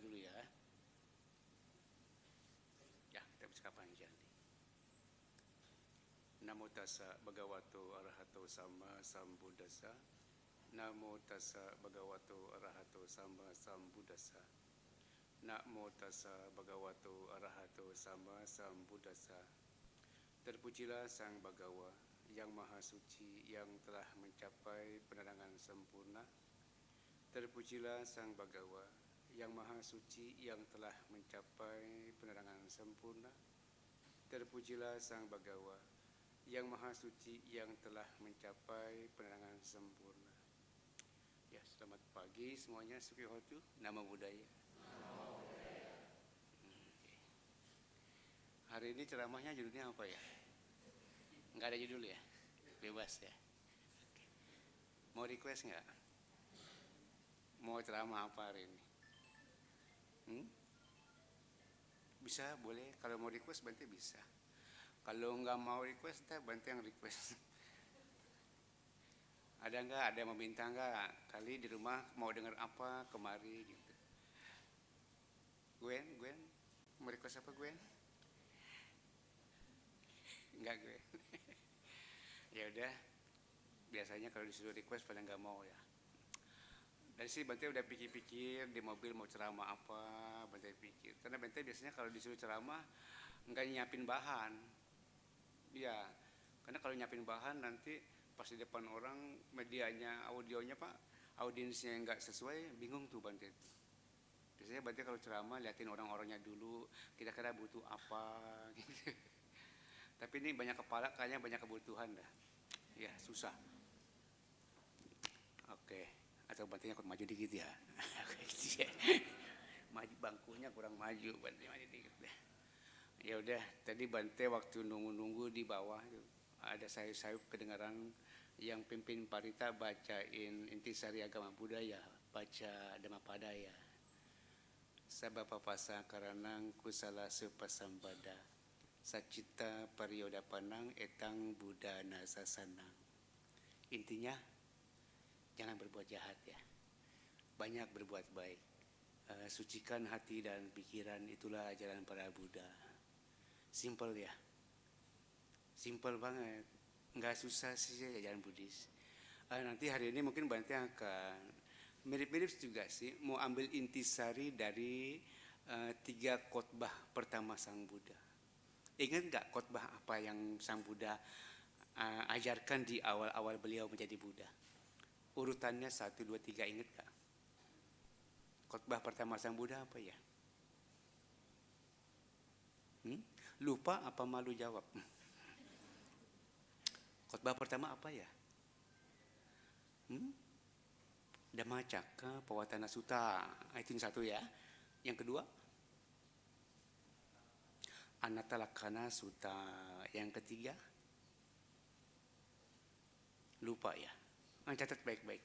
dulu ya. Ya, kita bisa panjang nih. Namo tassa bhagavato arahato sama sambuddhassa. Namo tassa bhagavato arahato sama sambuddhassa. Namo tassa bhagavato arahato sama sambuddhassa. Terpujilah Sang Bhagawa yang Maha Suci yang telah mencapai penerangan sempurna. Terpujilah Sang Bhagawa yang Maha Suci yang telah mencapai penerangan sempurna. Terpujilah Sang Bhagawa yang Maha Suci yang telah mencapai penerangan sempurna. Ya, selamat pagi semuanya. Sukihotu, Namo Buddhaya. Hari ini ceramahnya judulnya apa ya? Enggak ada judul ya? Bebas ya? Mau request nggak? Mau ceramah apa hari ini? Bisa, boleh. Kalau mau request, Bante bisa. Kalau nggak mau request, Bante yang request. Ada nggak? Ada yang meminta nggak? Kali di rumah mau dengar apa kemari gitu. Gwen, mau request apa Gwen? Enggak Gwen. Ya udah. Biasanya kalau disuruh request pada nggak mau ya. Dari sih Bante udah pikir-pikir di mobil mau ceramah apa, Bante pikir. Karena Bante biasanya kalau disuruh ceramah nggak nyiapin bahan. Iya, karena kalau nyiapin bahan nanti pas di depan orang medianya, audionya Pak, audiensnya nggak sesuai, bingung tuh Bante. Biasanya Bante kalau ceramah liatin orang-orangnya dulu, kira-kira butuh apa gitu. Tapi ini banyak kepala, kayaknya banyak kebutuhan dah. Ya, susah. Oke, atau Bantenya kurang maju dikit ya. Maju bangkunya kurang maju, Bante maju dikit deh. Ya udah, tadi Bante waktu nunggu-nunggu di bawah tuh, ada sayup-sayup kedengaran yang pimpin Parita bacain intisari agama budaya, baca Dhammapadaya. Sabapapasa karanang kusala supasambada. Sacita pariyodapanang etang budana sasanang. Intinya jangan berbuat jahat ya. Banyak berbuat baik. Sucikan hati dan pikiran, itulah ajaran para Buddha. Simple ya. Simple banget. Nggak susah sih ajaran Buddhis. Nanti hari ini mungkin Bante akan mirip-mirip juga sih. Mau ambil intisari dari 3 khotbah pertama Sang Buddha. Ingat nggak khotbah apa yang Sang Buddha ajarkan di awal-awal beliau menjadi Buddha? Urutannya 1, 2, 3, ingat gak? Khotbah pertama Sang Buddha apa ya? Lupa apa malu jawab? Khotbah pertama apa ya? Dhammacakka Pavattana Sutta. Itu yang 1 ya. Yang kedua? Anattalakkana Sutta. Yang ketiga? Lupa ya. Catat baik-baik.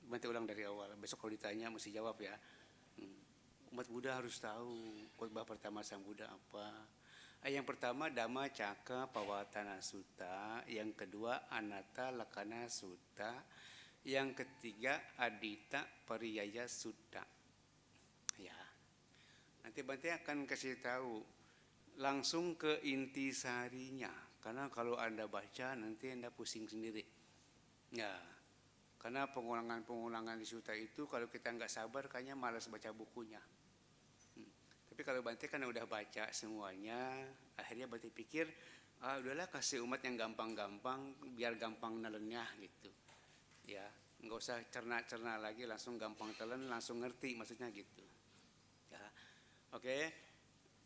Nanti ulang dari awal. Besok kalau ditanya mesti jawab ya. Umat Buddha harus tahu khotbah pertama Sang Buddha apa. Yang pertama Dhammacakka Pavattana Sutta. Yang kedua Anattalakkana Sutta. Yang ketiga Adita Pariyaya Sutta. Ya. Nanti Bante akan kasih tahu langsung ke intisarinya. Karena kalau Anda baca nanti Anda pusing sendiri. Ya. Karena pengulangan di sutta itu kalau kita nggak sabar kayaknya malas baca bukunya. Tapi kalau Bante kan udah baca semuanya, akhirnya Bante pikir, udahlah kasih umat yang gampang-gampang biar gampang nelennya gitu. Ya, nggak usah cerna-cerna lagi, langsung gampang telan, langsung ngerti maksudnya gitu. Ya, oke.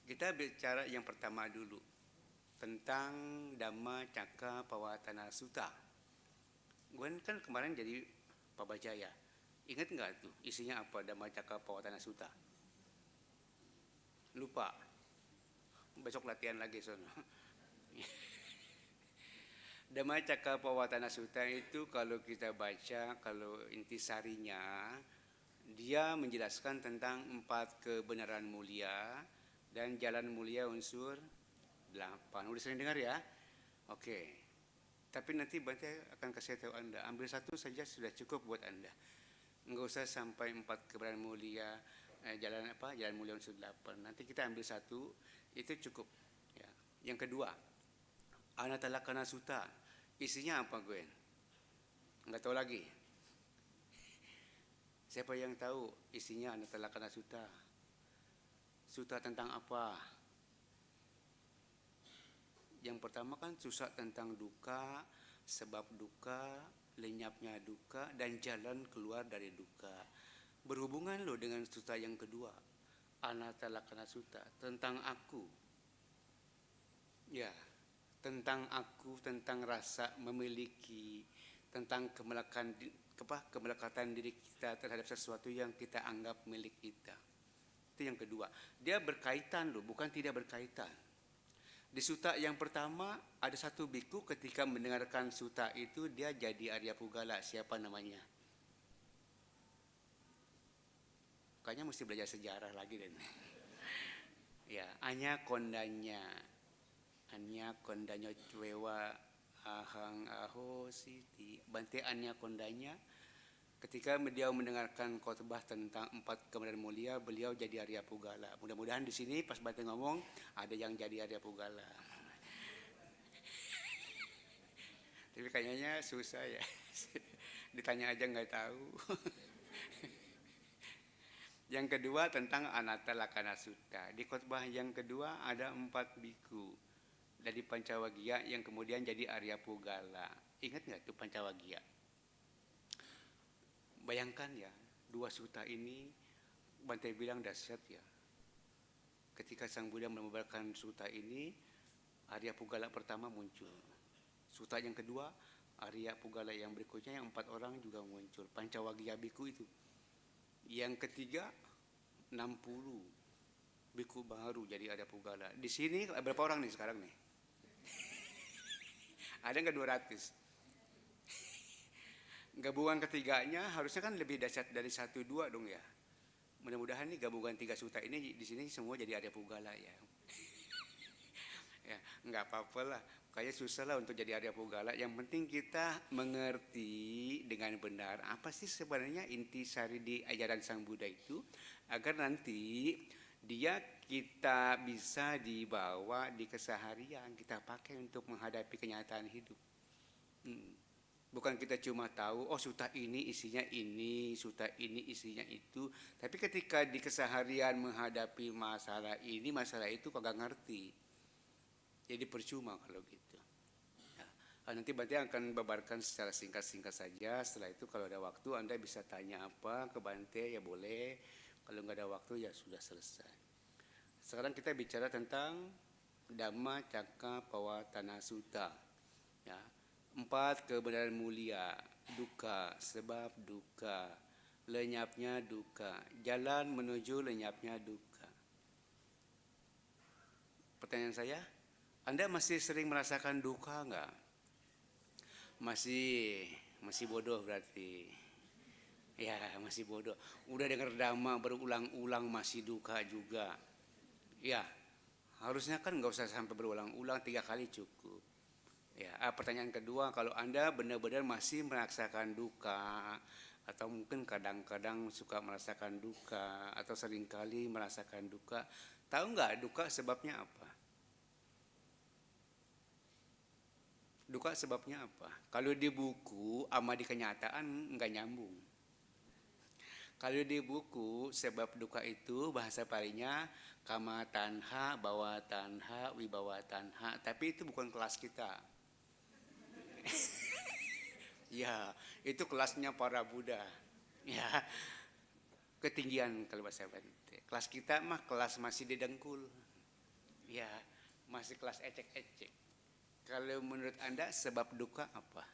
Kita bicara yang pertama dulu tentang Dhammacakka Pavattana Sutta. Gue kan kemarin jadi pabajaya. Ingat nggak tuh isinya apa Dhammacakka Pavattana Sutta? Lupa. Besok latihan lagi sono. Dhammacakka Pavattana Sutta itu kalau kita baca, kalau intisarinya, dia menjelaskan tentang 4 kebenaran mulia dan jalan mulia unsur 8. Udah sering dengar ya? Oke. Tapi nanti Bante akan kasih tahu Anda, ambil 1 saja sudah cukup buat Anda. Enggak usah sampai 4 kebenaran mulia, jalan apa? Jalan Mulia unsur 8. Nanti kita ambil satu, itu cukup. Ya. Yang kedua, Anatalakana Sutta. Isinya apa, Gwen? Enggak tahu lagi. Siapa yang tahu isinya Anatalakana Sutta? Sutta tentang apa? Yang pertama kan susah tentang duka, sebab duka, lenyapnya duka, dan jalan keluar dari duka. Berhubungan loh dengan sutta yang kedua, Anatalakana Sutta, tentang aku. Ya, tentang aku, tentang rasa memiliki, tentang kemelekatan diri kita terhadap sesuatu yang kita anggap milik kita. Itu yang kedua. Dia berkaitan loh, bukan tidak berkaitan. Di sutta yang pertama ada satu biku ketika mendengarkan sutta itu dia jadi Arya Pugala. Siapa namanya? Kayaknya mesti belajar sejarah lagi dan. Ya, Anya Kondanya. Anya Kondanya Cuewa Ahang Aho Siti. Bante Anya Kondanya. Ketika beliau mendengarkan khotbah tentang 4 kebenaran mulia, beliau jadi Arya Pugala. Mudah-mudahan di sini pas Bante ngomong ada yang jadi Arya Pugala. Tapi kayaknya susah ya. Ditanya aja nggak tahu. Yang kedua tentang Anatalakana Sutta. Di khotbah yang kedua ada 4 biku dari Pancawagia yang kemudian jadi Arya Pugala. Ingat nggak tuh Pancawagia? Bayangkan ya, 2 sutta ini Bante bilang dahsyat ya. Ketika Sang Buddha menyebarkan sutta ini, Arya Pugala pertama muncul. Sutta yang kedua, Arya Pugala yang berikutnya yang 4 orang juga muncul. Pancawagia biku itu. Yang ketiga, 60 biku baru jadi Arya Pugala. Di sini berapa orang nih sekarang nih? Ada nggak 200? Gabungan ketiganya harusnya kan lebih dahsyat dari 1-2 dong ya. Mudah-mudahan nih gabungan 3 sutta ini di sini semua jadi Arya Pugala ya. Ya, nggak apa-apa lah. Kayak susah lah untuk jadi Arya Pugala. Yang penting kita mengerti dengan benar apa sih sebenarnya intisari di ajaran Sang Buddha itu, agar nanti dia kita bisa dibawa di keseharian, kita pakai untuk menghadapi kenyataan hidup. Bukan kita cuma tahu, oh sutta ini isinya ini, sutta ini isinya itu. Tapi ketika di keseharian menghadapi masalah ini, masalah itu kagak ngerti. Jadi percuma kalau gitu. Nah, nanti Bante akan babarkan secara singkat-singkat saja. Setelah itu kalau ada waktu Anda bisa tanya apa ke Bante ya boleh. Kalau nggak ada waktu ya sudah selesai. Sekarang kita bicara tentang Dhamma Cakkappavattana Sutta. Ya. 4 kebenaran mulia, duka, sebab duka, lenyapnya duka, jalan menuju lenyapnya duka. Pertanyaan saya, Anda masih sering merasakan duka enggak? Masih bodoh berarti. Ya, masih bodoh. Udah dengar dhamma berulang-ulang masih duka juga. Ya, harusnya kan enggak usah sampai berulang-ulang, 3 kali cukup. Ya, pertanyaan kedua, kalau Anda benar-benar masih merasakan duka, atau mungkin kadang-kadang suka merasakan duka, atau seringkali merasakan duka, tahu nggak duka sebabnya apa? Duka sebabnya apa? Kalau di buku sama di kenyataan nggak nyambung. Kalau di buku sebab duka itu bahasa palingnya kama tanha, bawa tanha, wibawa tanha, tapi itu bukan kelas kita. Ya, itu kelasnya para Buddha. Ya, ketinggian kalau bahasa Bante. Kelas kita mah kelas masih didengkul. Ya, masih kelas ecek-ecek. Kalau menurut Anda sebab duka apa?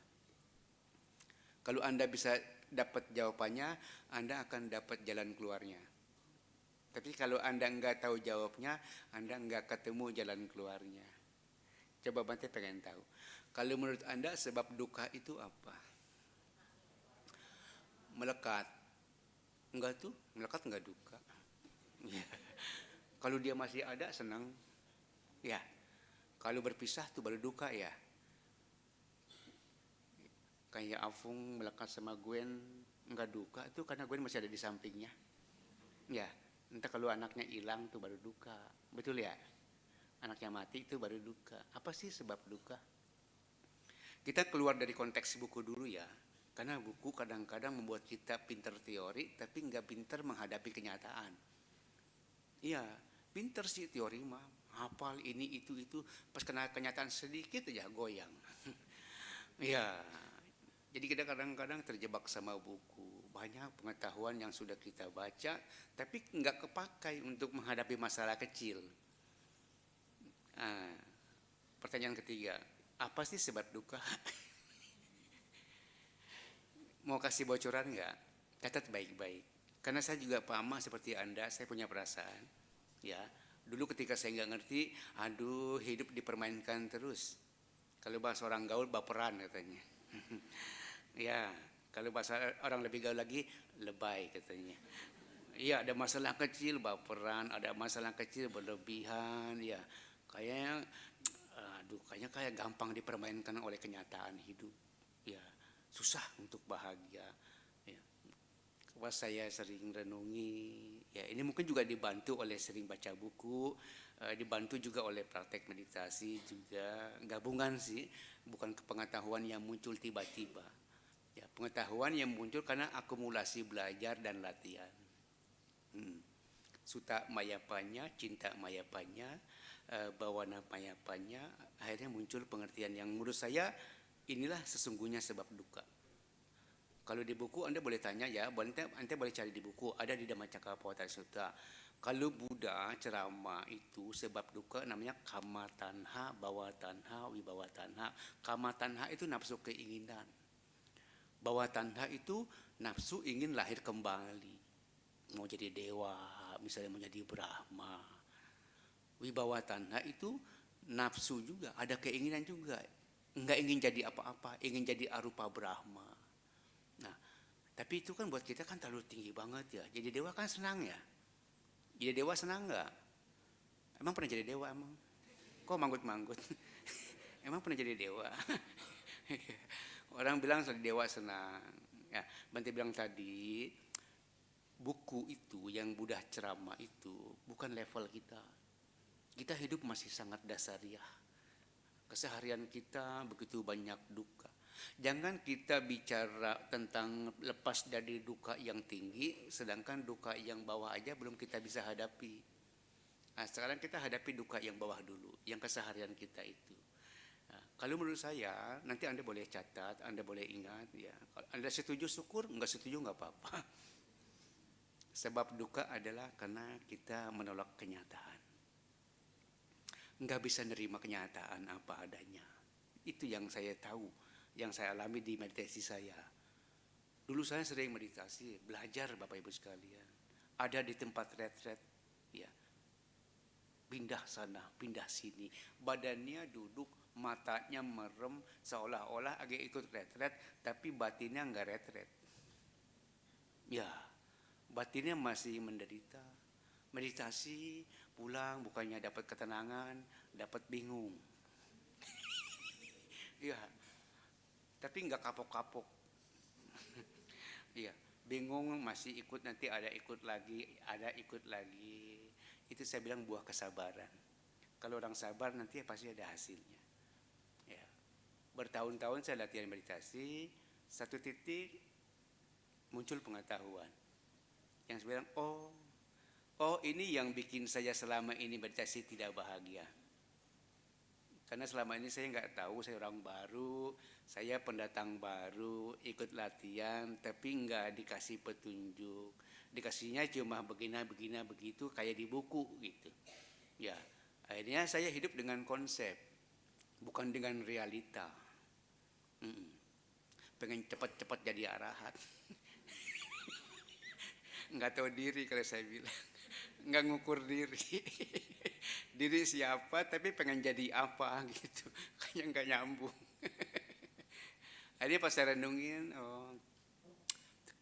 Kalau Anda bisa dapat jawabannya, Anda akan dapat jalan keluarnya. Tapi kalau Anda enggak tahu jawabnya, Anda enggak ketemu jalan keluarnya. Coba Bante pengen tahu. Kalau menurut Anda sebab duka itu apa? Melekat. Enggak tuh, melekat enggak duka. Ya. Kalau dia masih ada senang. Ya. Kalau berpisah tuh baru duka ya. Kayak Afung melekat sama Gwen enggak duka tuh karena Gwen masih ada di sampingnya. Ya. Entah kalau anaknya hilang tuh baru duka. Betul ya? Anaknya mati itu baru duka. Apa sih sebab duka? Kita keluar dari konteks buku dulu ya. Karena buku kadang-kadang membuat kita pinter teori, tapi nggak pinter menghadapi kenyataan. Iya, pinter sih teori mah. Hafal ini, itu. Pas kena kenyataan sedikit aja goyang. Iya, jadi kita kadang-kadang terjebak sama buku. Banyak pengetahuan yang sudah kita baca, tapi nggak kepakai untuk menghadapi masalah kecil. Nah, pertanyaan ketiga, apa sih sebab duka? Mau kasih bocoran nggak? Catat baik-baik. Karena saya juga paham seperti Anda, saya punya perasaan. Ya, dulu ketika saya nggak ngerti, aduh hidup dipermainkan terus. Kalau bahasa orang gaul baperan katanya. Ya, kalau bahasa orang lebih gaul lagi lebay katanya. Iya, ada masalah kecil baperan, ada masalah kecil berlebihan, ya. Kayaknya aduh kayaknya kayak gampang dipermainkan oleh kenyataan hidup. Ya, susah untuk bahagia. Ya. Pas saya sering renungi, ya ini mungkin juga dibantu oleh sering baca buku, dibantu juga oleh praktek meditasi juga, gabungan sih, bukan pengetahuan yang muncul tiba-tiba. Ya, pengetahuan yang muncul karena akumulasi belajar dan latihan. Suta mayapanya, cinta mayapanya, bawana mayapanya, akhirnya muncul pengertian yang menurut saya inilah sesungguhnya sebab duka. Kalau di buku Anda boleh tanya ya, Anda boleh cari di buku, ada di Dhammacakkappavattana Sutta. Kalau Buddha ceramah itu sebab duka namanya kama tanha, bawa tanha, wibawa tanha. Kama tanha itu nafsu keinginan. Bawa tanha itu nafsu ingin lahir kembali. Mau jadi dewa, misalnya mau jadi Brahma. Wibawa tanha itu nafsu juga, ada keinginan juga. Enggak ingin jadi apa-apa, ingin jadi arupa Brahma. Nah, tapi itu kan buat kita kan terlalu tinggi banget ya. Jadi dewa kan senang ya. Jadi dewa senang nggak? Emang pernah jadi dewa emang? Kok manggut-manggut? Emang pernah jadi dewa? Orang bilang jadi dewa senang. Ya, Bante bilang tadi, buku itu yang Buddha ceramah itu bukan level kita. Kita hidup masih sangat dasariah. Keseharian kita begitu banyak duka. Jangan kita bicara tentang lepas dari duka yang tinggi, sedangkan duka yang bawah aja belum kita bisa hadapi. Nah, sekarang kita hadapi duka yang bawah dulu, yang keseharian kita itu. Nah, kalau menurut saya, nanti Anda boleh catat, Anda boleh ingat, ya. Kalau Anda setuju syukur, nggak setuju nggak apa-apa. Sebab duka adalah karena kita menolak kenyataan. Nggak bisa nerima kenyataan apa adanya. Itu yang saya tahu, yang saya alami di meditasi saya. Dulu saya sering meditasi, belajar Bapak Ibu sekalian. Ada di tempat retret, ya. Pindah sana, pindah sini. Badannya duduk, matanya merem, seolah-olah agak ikut retret, tapi batinnya nggak retret. Ya, batinnya masih menderita. Meditasi, pulang bukannya dapat ketenangan, dapat bingung. Iya, tapi nggak kapok-kapok. Iya, bingung masih ikut, nanti ada ikut lagi, ada ikut lagi. Itu saya bilang buah kesabaran. Kalau orang sabar nanti pasti ada hasilnya. Ya, bertahun-tahun saya latihan meditasi, satu titik muncul pengetahuan. Yang saya bilang, oh ini yang bikin saya selama ini meditasi tidak bahagia. Karena selama ini saya nggak tahu, saya orang baru, saya pendatang baru, ikut latihan, tapi nggak dikasih petunjuk. Dikasihnya cuma begini begitu, kayak di buku gitu. Ya, akhirnya saya hidup dengan konsep, bukan dengan realita. Pengen cepat-cepat jadi arahat. Nggak tahu diri kalau saya bilang, nggak ngukur diri. Diri siapa tapi pengen jadi apa gitu, kayak nggak nyambung. Akhirnya pas saya renungin,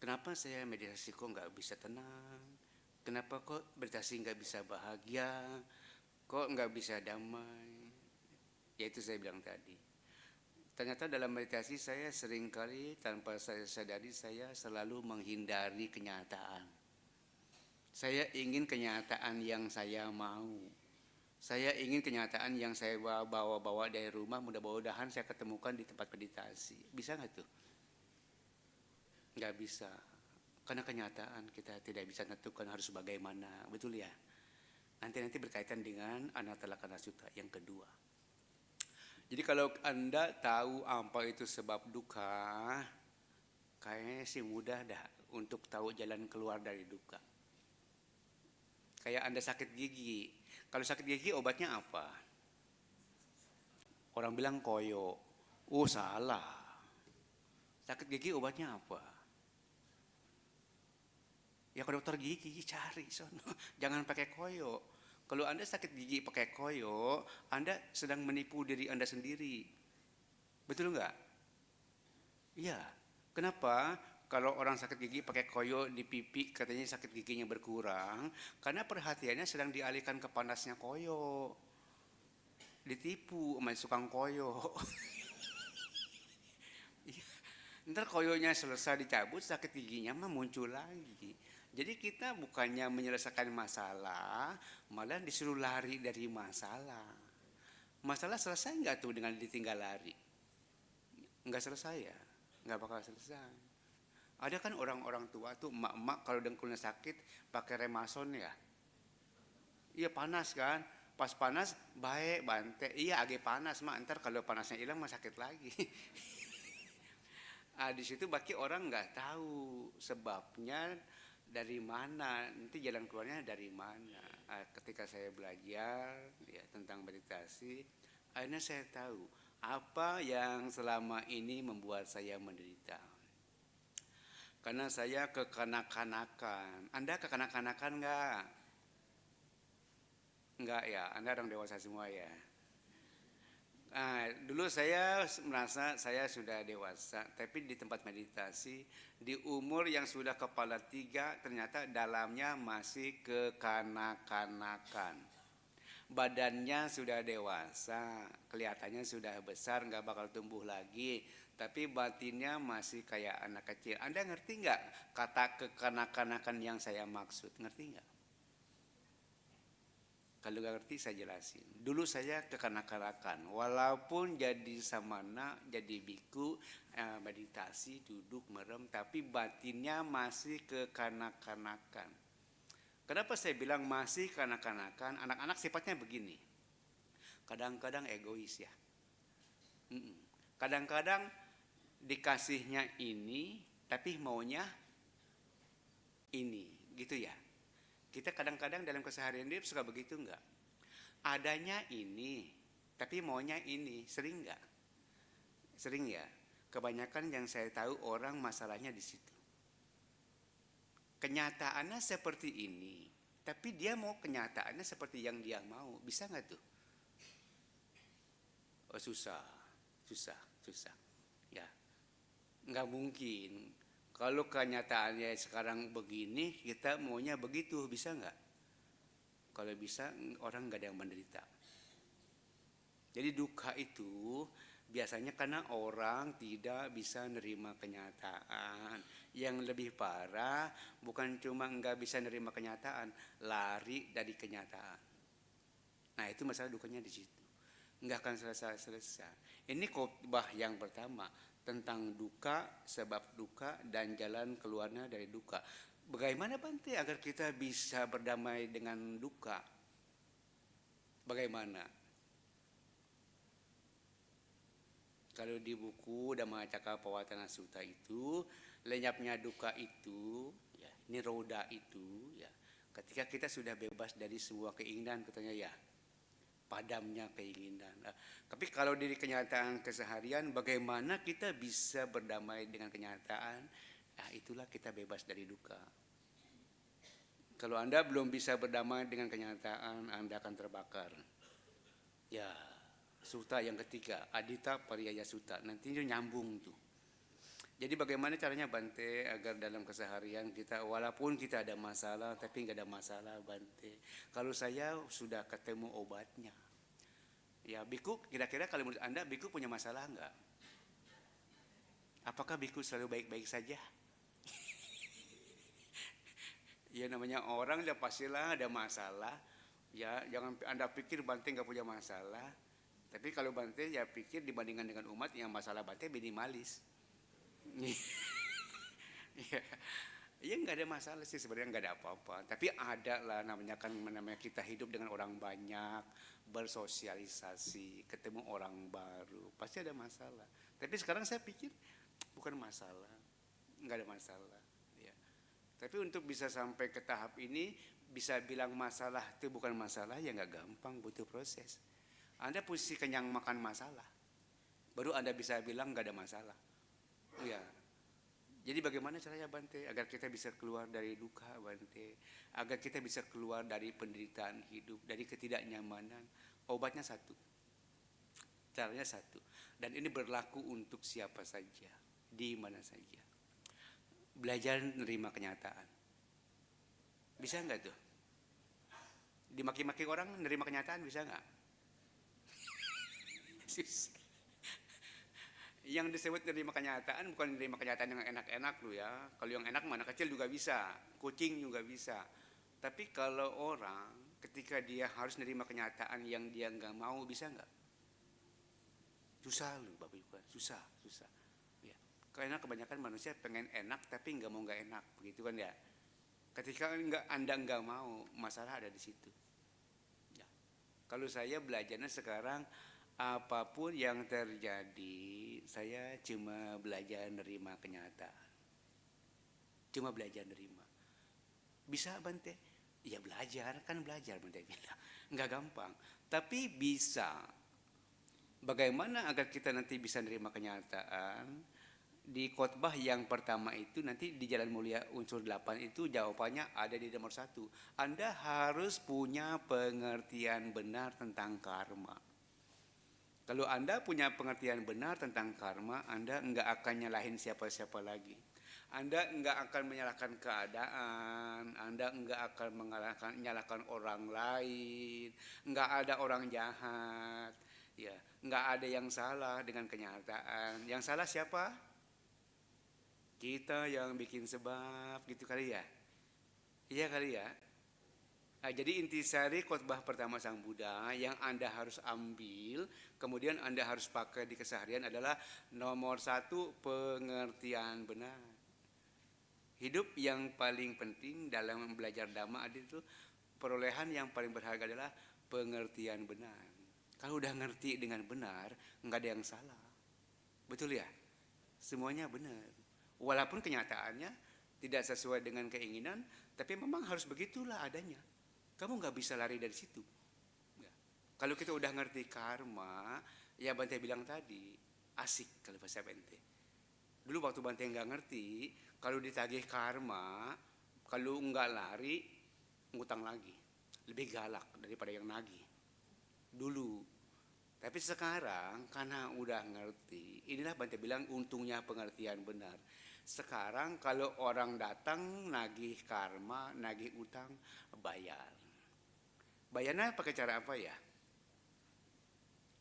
kenapa saya meditasi kok nggak bisa tenang, kenapa kok meditasi nggak bisa bahagia, kok nggak bisa damai. Yaitu saya bilang tadi, ternyata dalam meditasi saya seringkali tanpa saya sadari saya selalu menghindari kenyataan. Saya ingin kenyataan yang saya mau. Saya ingin kenyataan yang saya bawa dari rumah, mudah-mudahan saya ketemukan di tempat meditasi. Bisa nggak tuh? Nggak bisa. Karena kenyataan kita tidak bisa tentukan harus bagaimana. Betul ya? Nanti berkaitan dengan Anatalakkhana Sutta yang kedua. Jadi kalau Anda tahu apa itu sebab duka, kayaknya sih mudah dah untuk tahu jalan keluar dari duka. Kayak Anda sakit gigi. Kalau sakit gigi obatnya apa? Orang bilang koyo. Oh salah. Sakit gigi obatnya apa? Ya ke dokter gigi cari sono. Jangan pakai koyo. Kalau Anda sakit gigi pakai koyo, Anda sedang menipu diri Anda sendiri. Betul enggak? Iya. Kenapa? Kalau orang sakit gigi pakai koyo di pipi katanya sakit giginya berkurang, karena perhatiannya sedang dialihkan ke panasnya koyo. Ditipu sama tukang koyo. Ntar koyonya selesai dicabut, sakit giginya mah muncul lagi. Jadi kita bukannya menyelesaikan masalah, malah disuruh lari dari masalah. Masalah selesai nggak tuh dengan ditinggal lari? Nggak selesai ya, nggak bakal selesai. Ada kan orang-orang tua tuh, emak-emak kalau dengkulnya sakit pakai remason ya. Iya panas kan, pas panas baik bante, iya agak panas mak, ntar kalau panasnya hilang mah sakit lagi. Di situ bagi orang nggak tahu sebabnya dari mana, nanti jalan keluarnya dari mana. Ketika saya belajar ya, tentang meditasi, akhirnya saya tahu apa yang selama ini membuat saya menderita. Karena saya kekanak-kanakan. Anda kekanak-kanakan nggak? Nggak ya, Anda orang dewasa semua ya. Dulu saya merasa saya sudah dewasa, tapi di tempat meditasi, di umur yang sudah kepala 3, ternyata dalamnya masih kekanak-kanakan. Badannya sudah dewasa, kelihatannya sudah besar, nggak bakal tumbuh lagi, tapi batinnya masih kayak anak kecil. Anda ngerti nggak kata kekanak-kanakan yang saya maksud? Ngerti nggak? Kalau nggak ngerti saya jelasin. Dulu saya kekanak-kanakan, walaupun jadi samana, jadi biku, meditasi, duduk, merem, tapi batinnya masih kekanak-kanakan. Kenapa saya bilang masih kanak-kanakan? Anak-anak sifatnya begini. Kadang-kadang egois ya. Kadang-kadang dikasihnya ini, tapi maunya ini, gitu ya. Kita kadang-kadang dalam keseharian hidup suka begitu enggak? Adanya ini, tapi maunya ini, sering enggak? Sering ya. Kebanyakan yang saya tahu orang masalahnya di situ. Kenyataannya seperti ini, tapi dia mau kenyataannya seperti yang dia mau. Bisa enggak tuh? Oh susah. Ya, enggak mungkin. Kalau kenyataannya sekarang begini, kita maunya begitu, bisa nggak? Kalau bisa, orang nggak ada yang menderita. Jadi duka itu biasanya karena orang tidak bisa nerima kenyataan. Yang lebih parah, bukan cuma nggak bisa nerima kenyataan, lari dari kenyataan. Nah itu masalah dukanya di situ. Nggak akan selesai. Ini khotbah yang pertama tentang duka, sebab duka, dan jalan keluarnya dari duka. Bagaimana Bante agar kita bisa berdamai dengan duka? Bagaimana? Kalau di buku Dhammacakkappavattana Sutta itu, lenyapnya duka itu, ya, niroda itu, ya, ketika kita sudah bebas dari semua keinginan, katanya ya, padamnya keinginan. Tapi kalau di kenyataan keseharian, bagaimana kita bisa berdamai dengan kenyataan? Nah, itulah kita bebas dari duka. Kalau Anda belum bisa berdamai dengan kenyataan, Anda akan terbakar. Ya, sutta yang ketiga, Adita Pariyaya Sutta. Nanti itu nyambung tuh. Jadi bagaimana caranya Bante agar dalam keseharian kita, walaupun kita ada masalah, tapi nggak ada masalah Bante. Kalau saya sudah ketemu obatnya. Ya biku, kira-kira kalau menurut Anda biku punya masalah nggak? Apakah biku selalu baik-baik saja? Ya namanya orang ya pastilah ada masalah. Ya jangan Anda pikir Bante nggak punya masalah. Tapi kalau Bante ya pikir dibandingkan dengan umat yang masalah Bante minimalis. Iya, ya nggak ada masalah sih sebenarnya, nggak ada apa-apa. Tapi ada lah namanya kita hidup dengan orang banyak, bersosialisasi, ketemu orang baru, pasti ada masalah. Tapi sekarang saya pikir bukan masalah, nggak ada masalah. Ya. Tapi untuk bisa sampai ke tahap ini, bisa bilang masalah itu bukan masalah ya nggak gampang, butuh proses. Anda posisi kenyang makan masalah, baru Anda bisa bilang nggak ada masalah. Ya. Jadi bagaimana caranya Bante agar kita bisa keluar dari duka Bante, agar kita bisa keluar dari penderitaan hidup, dari ketidaknyamanan. Obatnya satu, caranya satu, dan ini berlaku untuk siapa saja, di mana saja. Belajar menerima kenyataan. Bisa nggak tuh? Dimaki-maki orang menerima kenyataan bisa nggak? Yang disebut menerima kenyataan bukan menerima kenyataan yang enak-enak lu ya. Kalau yang enak mana kecil juga bisa, kucing juga bisa. Tapi kalau orang ketika dia harus menerima kenyataan yang dia nggak mau, bisa nggak? Susah lu Bapak Ibu, susah. Ya. Karena kebanyakan manusia pengen enak tapi nggak mau nggak enak, begitu kan ya. Ketika Anda nggak mau, masalah ada di situ. Ya. Kalau saya belajarnya sekarang, apapun yang terjadi, saya cuma belajar nerima kenyataan. Cuma belajar nerima. Bisa Bante? Ya belajar, kan belajar Bante bilang. Enggak gampang, tapi bisa. Bagaimana agar kita nanti bisa nerima kenyataan? Di khotbah yang pertama itu nanti di Jalan Mulia unsur 8 itu jawabannya ada di nomor 1. Anda harus punya pengertian benar tentang karma. Kalau Anda punya pengertian benar tentang karma, Anda enggak akan nyalahin siapa-siapa lagi. Anda enggak akan menyalahkan keadaan, Anda enggak akan menyalahkan orang lain, enggak ada orang jahat, ya, enggak ada yang salah dengan kenyataan. Yang salah siapa? Kita yang bikin sebab, gitu kali ya. Iya kali ya. Nah, jadi intisari khotbah pertama Sang Buddha yang Anda harus ambil, kemudian Anda harus pakai di keseharian adalah nomor 1, pengertian benar. Hidup yang paling penting dalam belajar Dhamma itu, perolehan yang paling berharga adalah pengertian benar. Kalau udah ngerti dengan benar, nggak ada yang salah. Betul ya? Semuanya benar. Walaupun kenyataannya tidak sesuai dengan keinginan, tapi memang harus begitulah adanya. Kamu nggak bisa lari dari situ. Ya. Kalau kita udah ngerti karma, ya Bante bilang tadi, asik kalau bahasa Bante. Dulu waktu Bante nggak ngerti, kalau ditagih karma, kalau nggak lari, ngutang lagi. Lebih galak daripada yang nagih. Dulu. Tapi sekarang karena udah ngerti, inilah Bante bilang untungnya pengertian benar. Sekarang kalau orang datang nagih karma, nagih utang, bayar. Bayarnya pakai cara apa ya?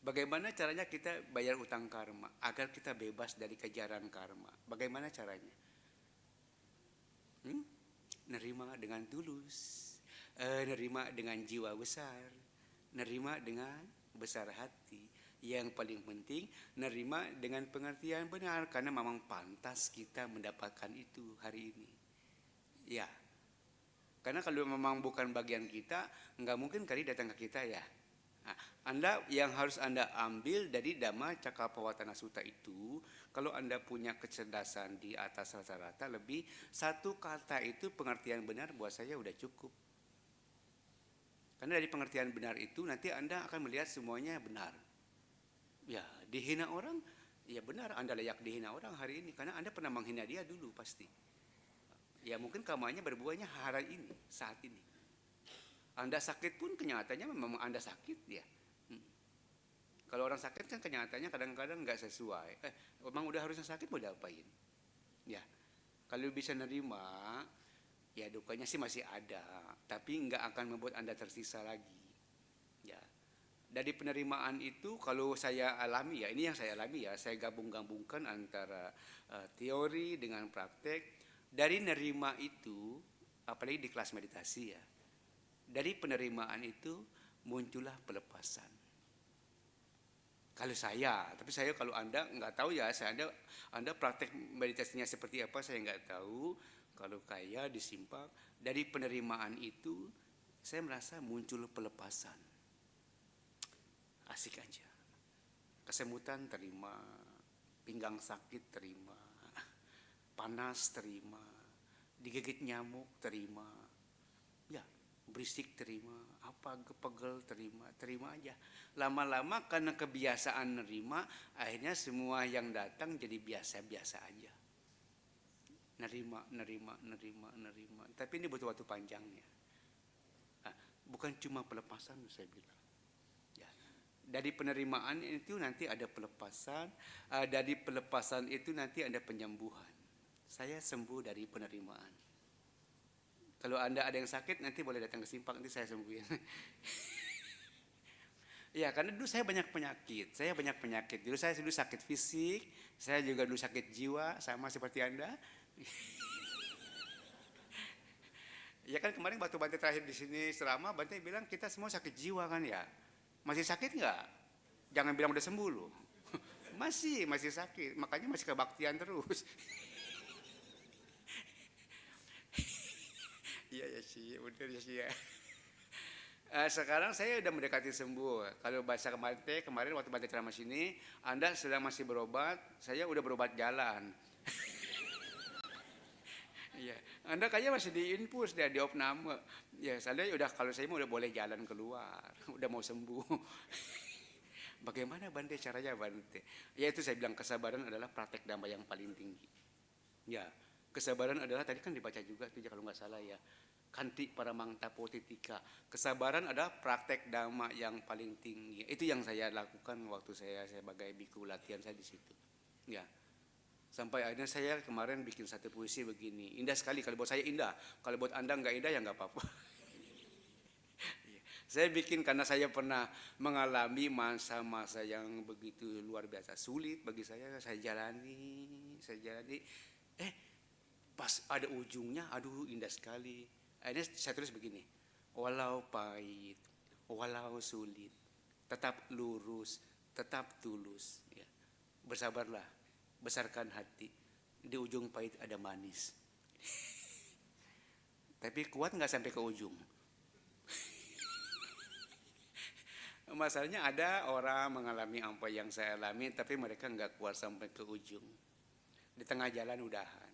Bagaimana caranya kita bayar utang karma agar kita bebas dari kejaran karma? Bagaimana caranya? Nerima dengan tulus, nerima dengan jiwa besar, nerima dengan besar hati. Yang paling penting, nerima dengan pengertian benar karena memang pantas kita mendapatkan itu hari ini. Ya. Karena kalau memang bukan bagian kita, nggak mungkin kali datang ke kita ya. Nah, Anda yang harus Anda ambil dari Dhamma Cakkappavattana Sutta itu, kalau Anda punya kecerdasan di atas rata-rata lebih, satu kata itu pengertian benar buat saya udah cukup. Karena dari pengertian benar itu nanti Anda akan melihat semuanya benar. Ya, dihina orang, ya benar Anda layak dihina orang hari ini karena Anda pernah menghina dia dulu pasti. Ya mungkin karmanya berbuahnya hari ini, saat ini. Anda sakit pun kenyataannya memang Anda sakit ya. Kalau orang sakit kan kenyataannya kadang-kadang nggak sesuai. Memang udah harusnya sakit mau diapain? Ya, kalau bisa nerima, ya dukanya sih masih ada, tapi nggak akan membuat Anda tersisa lagi. Ya, dari penerimaan itu kalau saya alami ya, ini yang saya alami ya, saya gabung-gabungkan antara teori dengan praktek. Dari nerima itu apalagi di kelas meditasi ya. Dari penerimaan itu muncullah pelepasan. Kalau saya, tapi saya kalau Anda nggak tahu ya, Anda praktek meditasinya seperti apa saya nggak tahu. Kalau kaya disimpang dari penerimaan itu, saya merasa muncul pelepasan. Asik aja. Kesemutan terima, pinggang sakit terima, panas terima, digigit nyamuk terima, ya berisik terima, apa pegel terima aja. Lama-lama karena kebiasaan nerima, akhirnya semua yang datang jadi biasa-biasa aja. Nerima. Tapi ini butuh waktu panjangnya. Nah, bukan cuma pelepasan saya bilang. Dari penerimaan itu nanti ada pelepasan, dari pelepasan itu nanti ada penyembuhan. Saya sembuh dari penerimaan. Kalau Anda ada yang sakit nanti boleh datang ke Simpang, nanti saya sembuhin. Ya, karena dulu saya banyak penyakit. Dulu saya sakit fisik, saya juga dulu sakit jiwa, sama seperti Anda. Ya kan kemarin waktu Bante terakhir di sini selama Bante bilang kita semua sakit jiwa kan ya. Masih sakit nggak? Jangan bilang udah sembuh loh. Masih sakit, makanya masih kebaktian terus. Iya ya sih, bener ya sih ya. Sekarang saya udah mendekati sembuh. Kalau bahasa kemarin waktu Bante ceramah sini, Anda sedang masih berobat, saya udah berobat jalan. Iya, Anda kayaknya masih di infus di opname. Ya, saya kalau saya udah boleh jalan keluar, udah mau sembuh. Bagaimana Bante caranya Bante? Ya itu saya bilang kesabaran adalah praktek dhamma yang paling tinggi. Ya, kesabaran adalah tadi kan dibaca juga tuh kalau nggak salah ya. Kanti paramang tapotitika. Kesabaran adalah praktek dhamma yang paling tinggi. Itu yang saya lakukan waktu saya sebagai biku latihan saya di situ. Ya. Sampai akhirnya saya kemarin bikin satu puisi begini. Indah sekali, kalau buat saya indah. Kalau buat Anda nggak indah ya nggak apa-apa. Saya bikin karena saya pernah mengalami masa-masa yang begitu luar biasa sulit bagi saya jalani. Pas ada ujungnya, aduh indah sekali. Akhirnya saya tulis begini. Walau pahit, walau sulit, tetap lurus, tetap tulus. Ya. Bersabarlah, besarkan hati. Di ujung pahit ada manis. Tapi kuat nggak sampai ke ujung? Masalahnya ada orang mengalami apa yang saya alami, tapi mereka nggak kuat sampai ke ujung. Di tengah jalan udahan,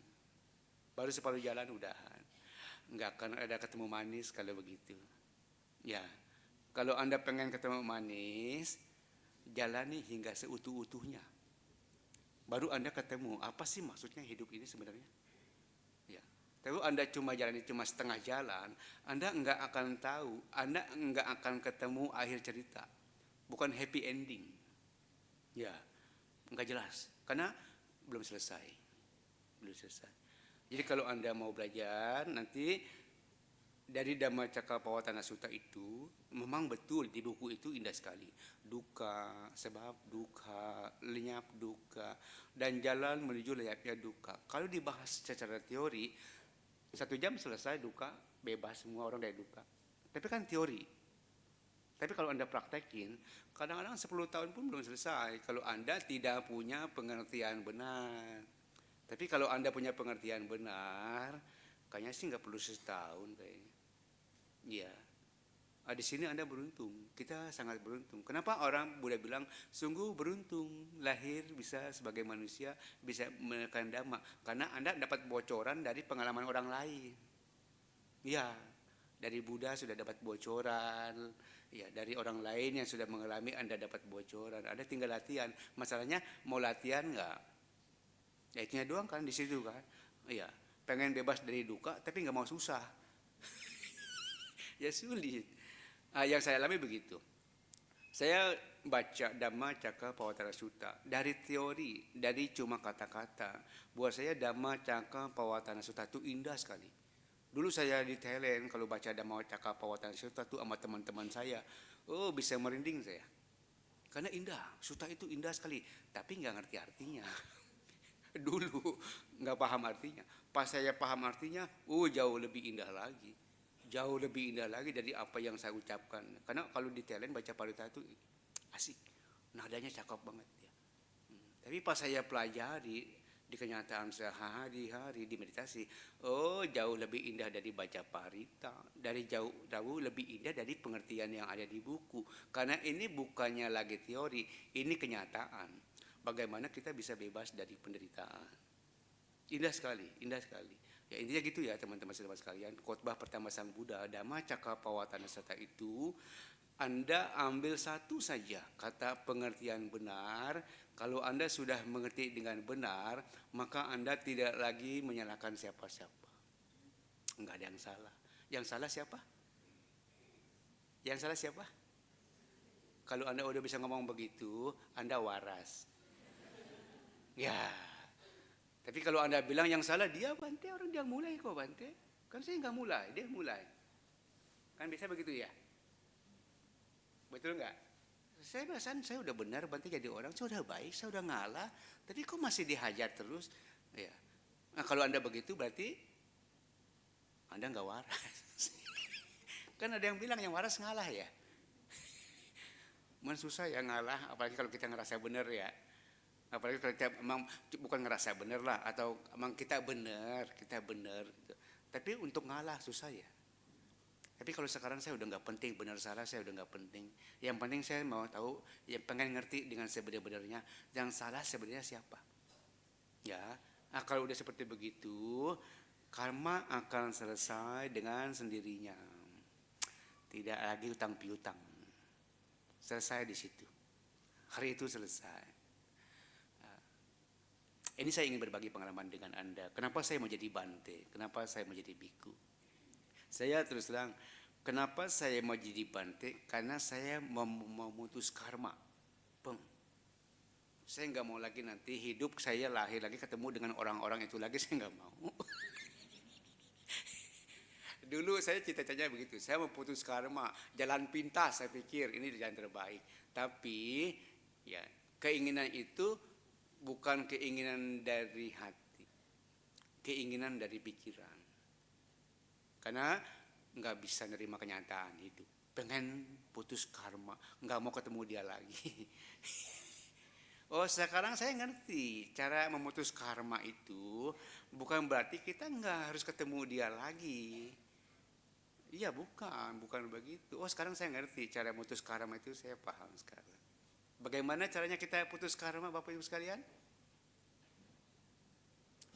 baru separuh jalan udahan. Nggak akan ada ketemu manis kalau begitu. Ya, kalau Anda pengen ketemu manis, jalani hingga seutuh-utuhnya. Baru Anda ketemu apa sih maksudnya hidup ini sebenarnya. Ya, tapi Anda jalani cuma setengah jalan, Anda nggak akan tahu, Anda nggak akan ketemu akhir cerita, bukan happy ending. Ya, nggak jelas, karena belum selesai. Jadi kalau Anda mau belajar nanti dari Dhammacakkappavattana Sutta itu memang betul di buku itu indah sekali. Duka, sebab duka, lenyap duka, dan jalan menuju lenyapnya duka. Kalau dibahas secara teori, 1 jam selesai duka, bebas semua orang dari duka. Tapi kan teori. Tapi kalau Anda praktekin, kadang-kadang 10 tahun pun belum selesai kalau Anda tidak punya pengertian benar. Tapi kalau Anda punya pengertian benar, kayaknya sih nggak perlu setahun kayaknya. Ya, di sini Anda beruntung. Kita sangat beruntung. Kenapa orang Buddha bilang sungguh beruntung lahir bisa sebagai manusia, bisa menekan dhamma? Karena Anda dapat bocoran dari pengalaman orang lain. Ya, dari Buddha sudah dapat bocoran. Ya, dari orang lain yang sudah mengalami Anda dapat bocoran. Anda tinggal latihan. Masalahnya mau latihan nggak? Ya itunya doang kan di situ kan. Iya, pengen bebas dari duka tapi nggak mau susah. Ya sulit. Yang saya alami begitu. Saya baca Dhammacakkappavattana Sutta dari teori, dari cuma kata-kata. Buat saya Dhammacakkappavattana Sutta itu indah sekali. Dulu saya di Thailand kalau baca Dhammacakkappavattana Sutta itu sama teman-teman saya, bisa merinding saya. Karena indah, sutta itu indah sekali, tapi nggak ngerti artinya. Dulu nggak paham artinya. Pas saya paham artinya, jauh lebih indah lagi. Jauh lebih indah lagi dari apa yang saya ucapkan. Karena kalau di talent baca parita itu asik. Nadanya cakep banget ya. Tapi pas saya pelajari di kenyataan sehari-hari di meditasi, jauh lebih indah dari baca parita, dari jauh lebih indah dari pengertian yang ada di buku. Karena ini bukannya lagi teori, ini kenyataan. Bagaimana kita bisa bebas dari penderitaan. Indah sekali, indah sekali. Ya intinya gitu ya teman-teman sekalian. Khotbah pertama Sang Buddha, Dhamma Cakkappavattana Sutta itu Anda ambil satu saja kata pengertian benar. Kalau Anda sudah mengerti dengan benar, maka Anda tidak lagi menyalahkan siapa-siapa. Enggak ada yang salah. Yang salah siapa? Yang salah siapa? Kalau Anda udah bisa ngomong begitu, Anda waras. Ya. Tapi kalau Anda bilang yang salah dia, Bante, orang dia mulai kok, Bante. Kan saya nggak mulai, dia mulai. Kan bisa begitu ya? Betul nggak? Saya perasaan saya udah benar, Bante jadi orang, saya udah baik, saya udah ngalah. Tapi kok masih dihajar terus? Ya. Nah, kalau Anda begitu berarti Anda nggak waras. Kan ada yang bilang yang waras ngalah ya. Man susah ya ngalah, apalagi kalau kita ngerasa benar ya. Apalagi kalau kita emang bukan ngerasa benar lah, atau emang kita benar gitu. Tapi untuk ngalah susah ya. Tapi kalau sekarang saya udah nggak penting benar salah, saya udah nggak penting. Yang penting saya mau tahu, yang pengen ngerti dengan sebenar-benarnya, yang salah sebenarnya siapa. Ya, nah, kalau udah seperti begitu, karma akan selesai dengan sendirinya. Tidak lagi utang piutang. Selesai di situ. Hari itu selesai. Ini saya ingin berbagi pengalaman dengan Anda. Kenapa saya mau jadi Bante? Kenapa saya mau jadi biku? Saya terus terang, kenapa saya mau jadi Bante? Karena saya memutus karma. Saya nggak mau lagi nanti hidup saya lahir lagi ketemu dengan orang-orang itu lagi, saya nggak mau. Dulu saya cita-citanya begitu, saya mau putus karma, jalan pintas saya pikir ini jalan terbaik. Tapi ya keinginan itu bukan keinginan dari hati, keinginan dari pikiran. Karena nggak bisa nerima kenyataan hidup, pengen putus karma, nggak mau ketemu dia lagi. Oh sekarang saya ngerti cara memutus karma itu bukan berarti kita nggak harus ketemu dia lagi. Iya bukan begitu. Oh sekarang saya ngerti cara memutus karma itu, saya paham sekarang. Bagaimana caranya kita putus karma Bapak Ibu sekalian?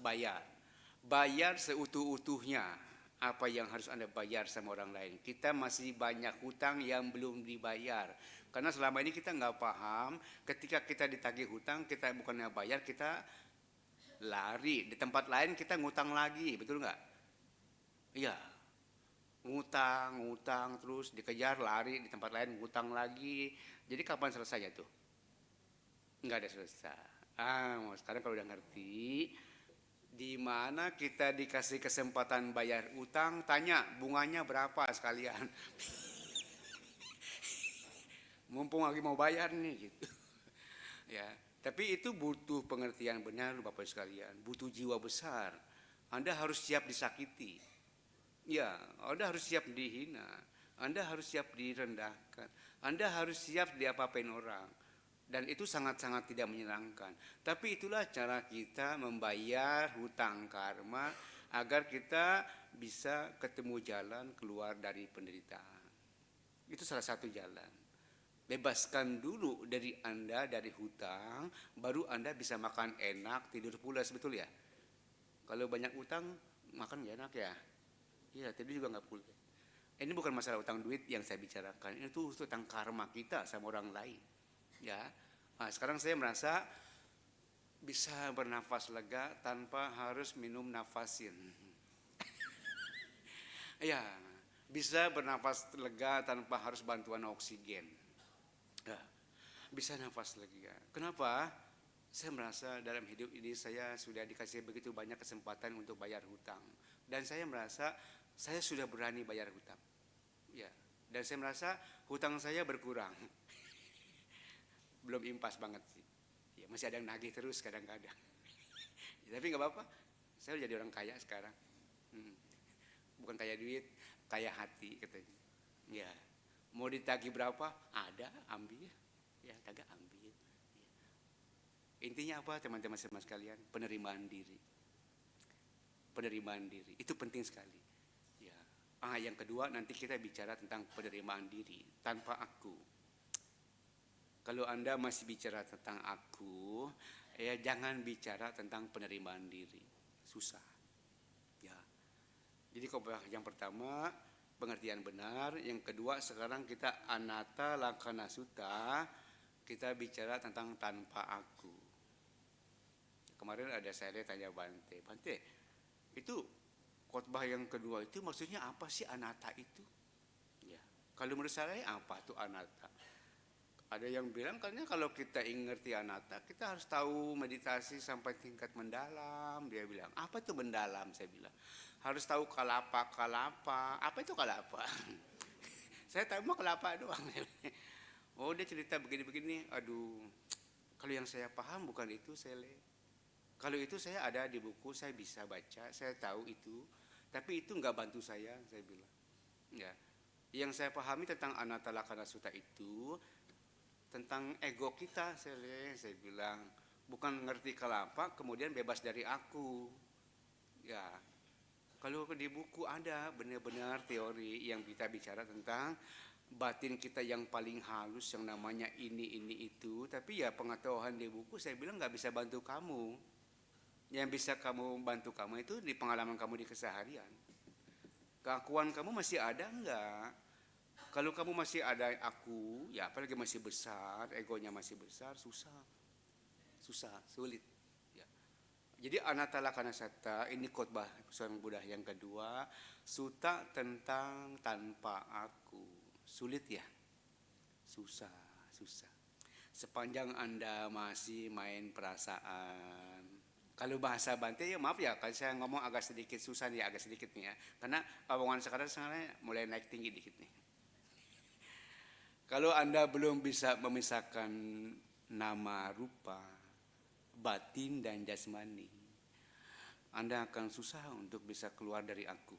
Bayar seutuh-utuhnya apa yang harus Anda bayar sama orang lain. Kita masih banyak hutang yang belum dibayar. Karena selama ini kita nggak paham, ketika kita ditagih hutang, kita bukannya bayar, kita lari. Di tempat lain kita ngutang lagi, betul nggak? Iya, ngutang terus dikejar, lari di tempat lain, ngutang lagi. Jadi kapan selesainya tuh? Nggak ada selesai. Sekarang kalau udah ngerti, di mana kita dikasih kesempatan bayar utang, tanya bunganya berapa sekalian. Mumpung lagi mau bayar nih gitu. Ya, tapi itu butuh pengertian benar Bapak sekalian, butuh jiwa besar. Anda harus siap disakiti. Ya, Anda harus siap dihina. Anda harus siap direndahkan. Anda harus siap diapa-apain orang. Dan itu sangat-sangat tidak menyenangkan. Tapi itulah cara kita membayar hutang karma agar kita bisa ketemu jalan keluar dari penderitaan. Itu salah satu jalan. Bebaskan dulu dari Anda dari hutang, baru Anda bisa makan enak, tidur pulas, betul ya? Kalau banyak utang, makan gak enak ya? Iya, tidur juga gak pulas. Ini bukan masalah utang duit yang saya bicarakan, ini tuh tentang karma kita sama orang lain. Ya, nah, sekarang saya merasa bisa bernafas lega tanpa harus minum nafasin. Ya, bisa bernafas lega tanpa harus bantuan oksigen. Ya, bisa nafas lega. Kenapa? Saya merasa dalam hidup ini saya sudah dikasih begitu banyak kesempatan untuk bayar hutang, dan saya merasa saya sudah berani bayar hutang. Ya, dan saya merasa hutang saya berkurang. Belum impas banget sih. Ya, masih ada yang nagih terus kadang-kadang. Ya, tapi nggak apa-apa, saya udah jadi orang kaya sekarang. Hmm. Bukan kaya duit, kaya hati katanya. Ya, mau ditagih berapa? Ada, ambil. Ya, kagak ambil. Ya. Intinya apa teman-teman semua sekalian? Penerimaan diri. Penerimaan diri itu penting sekali. Ya. Yang kedua nanti kita bicara tentang penerimaan diri tanpa aku. Kalau Anda masih bicara tentang aku, ya jangan bicara tentang penerimaan diri. Susah. Ya. Jadi yang pertama pengertian benar, yang kedua sekarang kita anatta lakkhana sutta, kita bicara tentang tanpa aku. Kemarin ada saya tanya Bante, itu khotbah yang kedua itu maksudnya apa sih anatta itu? Ya, kalau menurut saya apa tuh anatta? Ada yang bilang karena kalau kita ingin ngerti anatta, kita harus tahu meditasi sampai tingkat mendalam. Dia bilang, apa itu mendalam? Saya bilang, harus tahu kalapa. Apa itu kalapa? Saya tahu mah kelapa doang. Oh, dia cerita begini-begini. Aduh, kalau yang saya paham bukan itu, kalau itu saya ada di buku, saya bisa baca, saya tahu itu, tapi itu nggak bantu saya bilang. Ya, yang saya pahami tentang anatta lakkhana sutta itu tentang ego kita, saya bilang, bukan ngerti kelapa kemudian bebas dari aku. Ya, kalau di buku ada benar-benar teori yang kita bicara tentang batin kita yang paling halus yang namanya ini itu, tapi ya pengetahuan di buku saya bilang nggak bisa bantu kamu. Yang bisa kamu bantu kamu itu di pengalaman kamu di keseharian. Keakuan kamu masih ada enggak? Kalau kamu masih ada aku, ya apalagi masih besar, egonya masih besar, sulit. Ya. Jadi anatta lakkhana sutta ini khotbah Sang Buddha yang kedua, sutta tentang tanpa aku. Sulit ya? Susah. Sepanjang Anda masih main perasaan. Kalau bahasa Bante ya maaf ya, kalau saya ngomong agak sedikit susah nih, agak sedikit nih ya. Karena omongan sekarang mulai naik tinggi dikit nih. Kalau Anda belum bisa memisahkan nama rupa, batin dan jasmani, Anda akan susah untuk bisa keluar dari aku.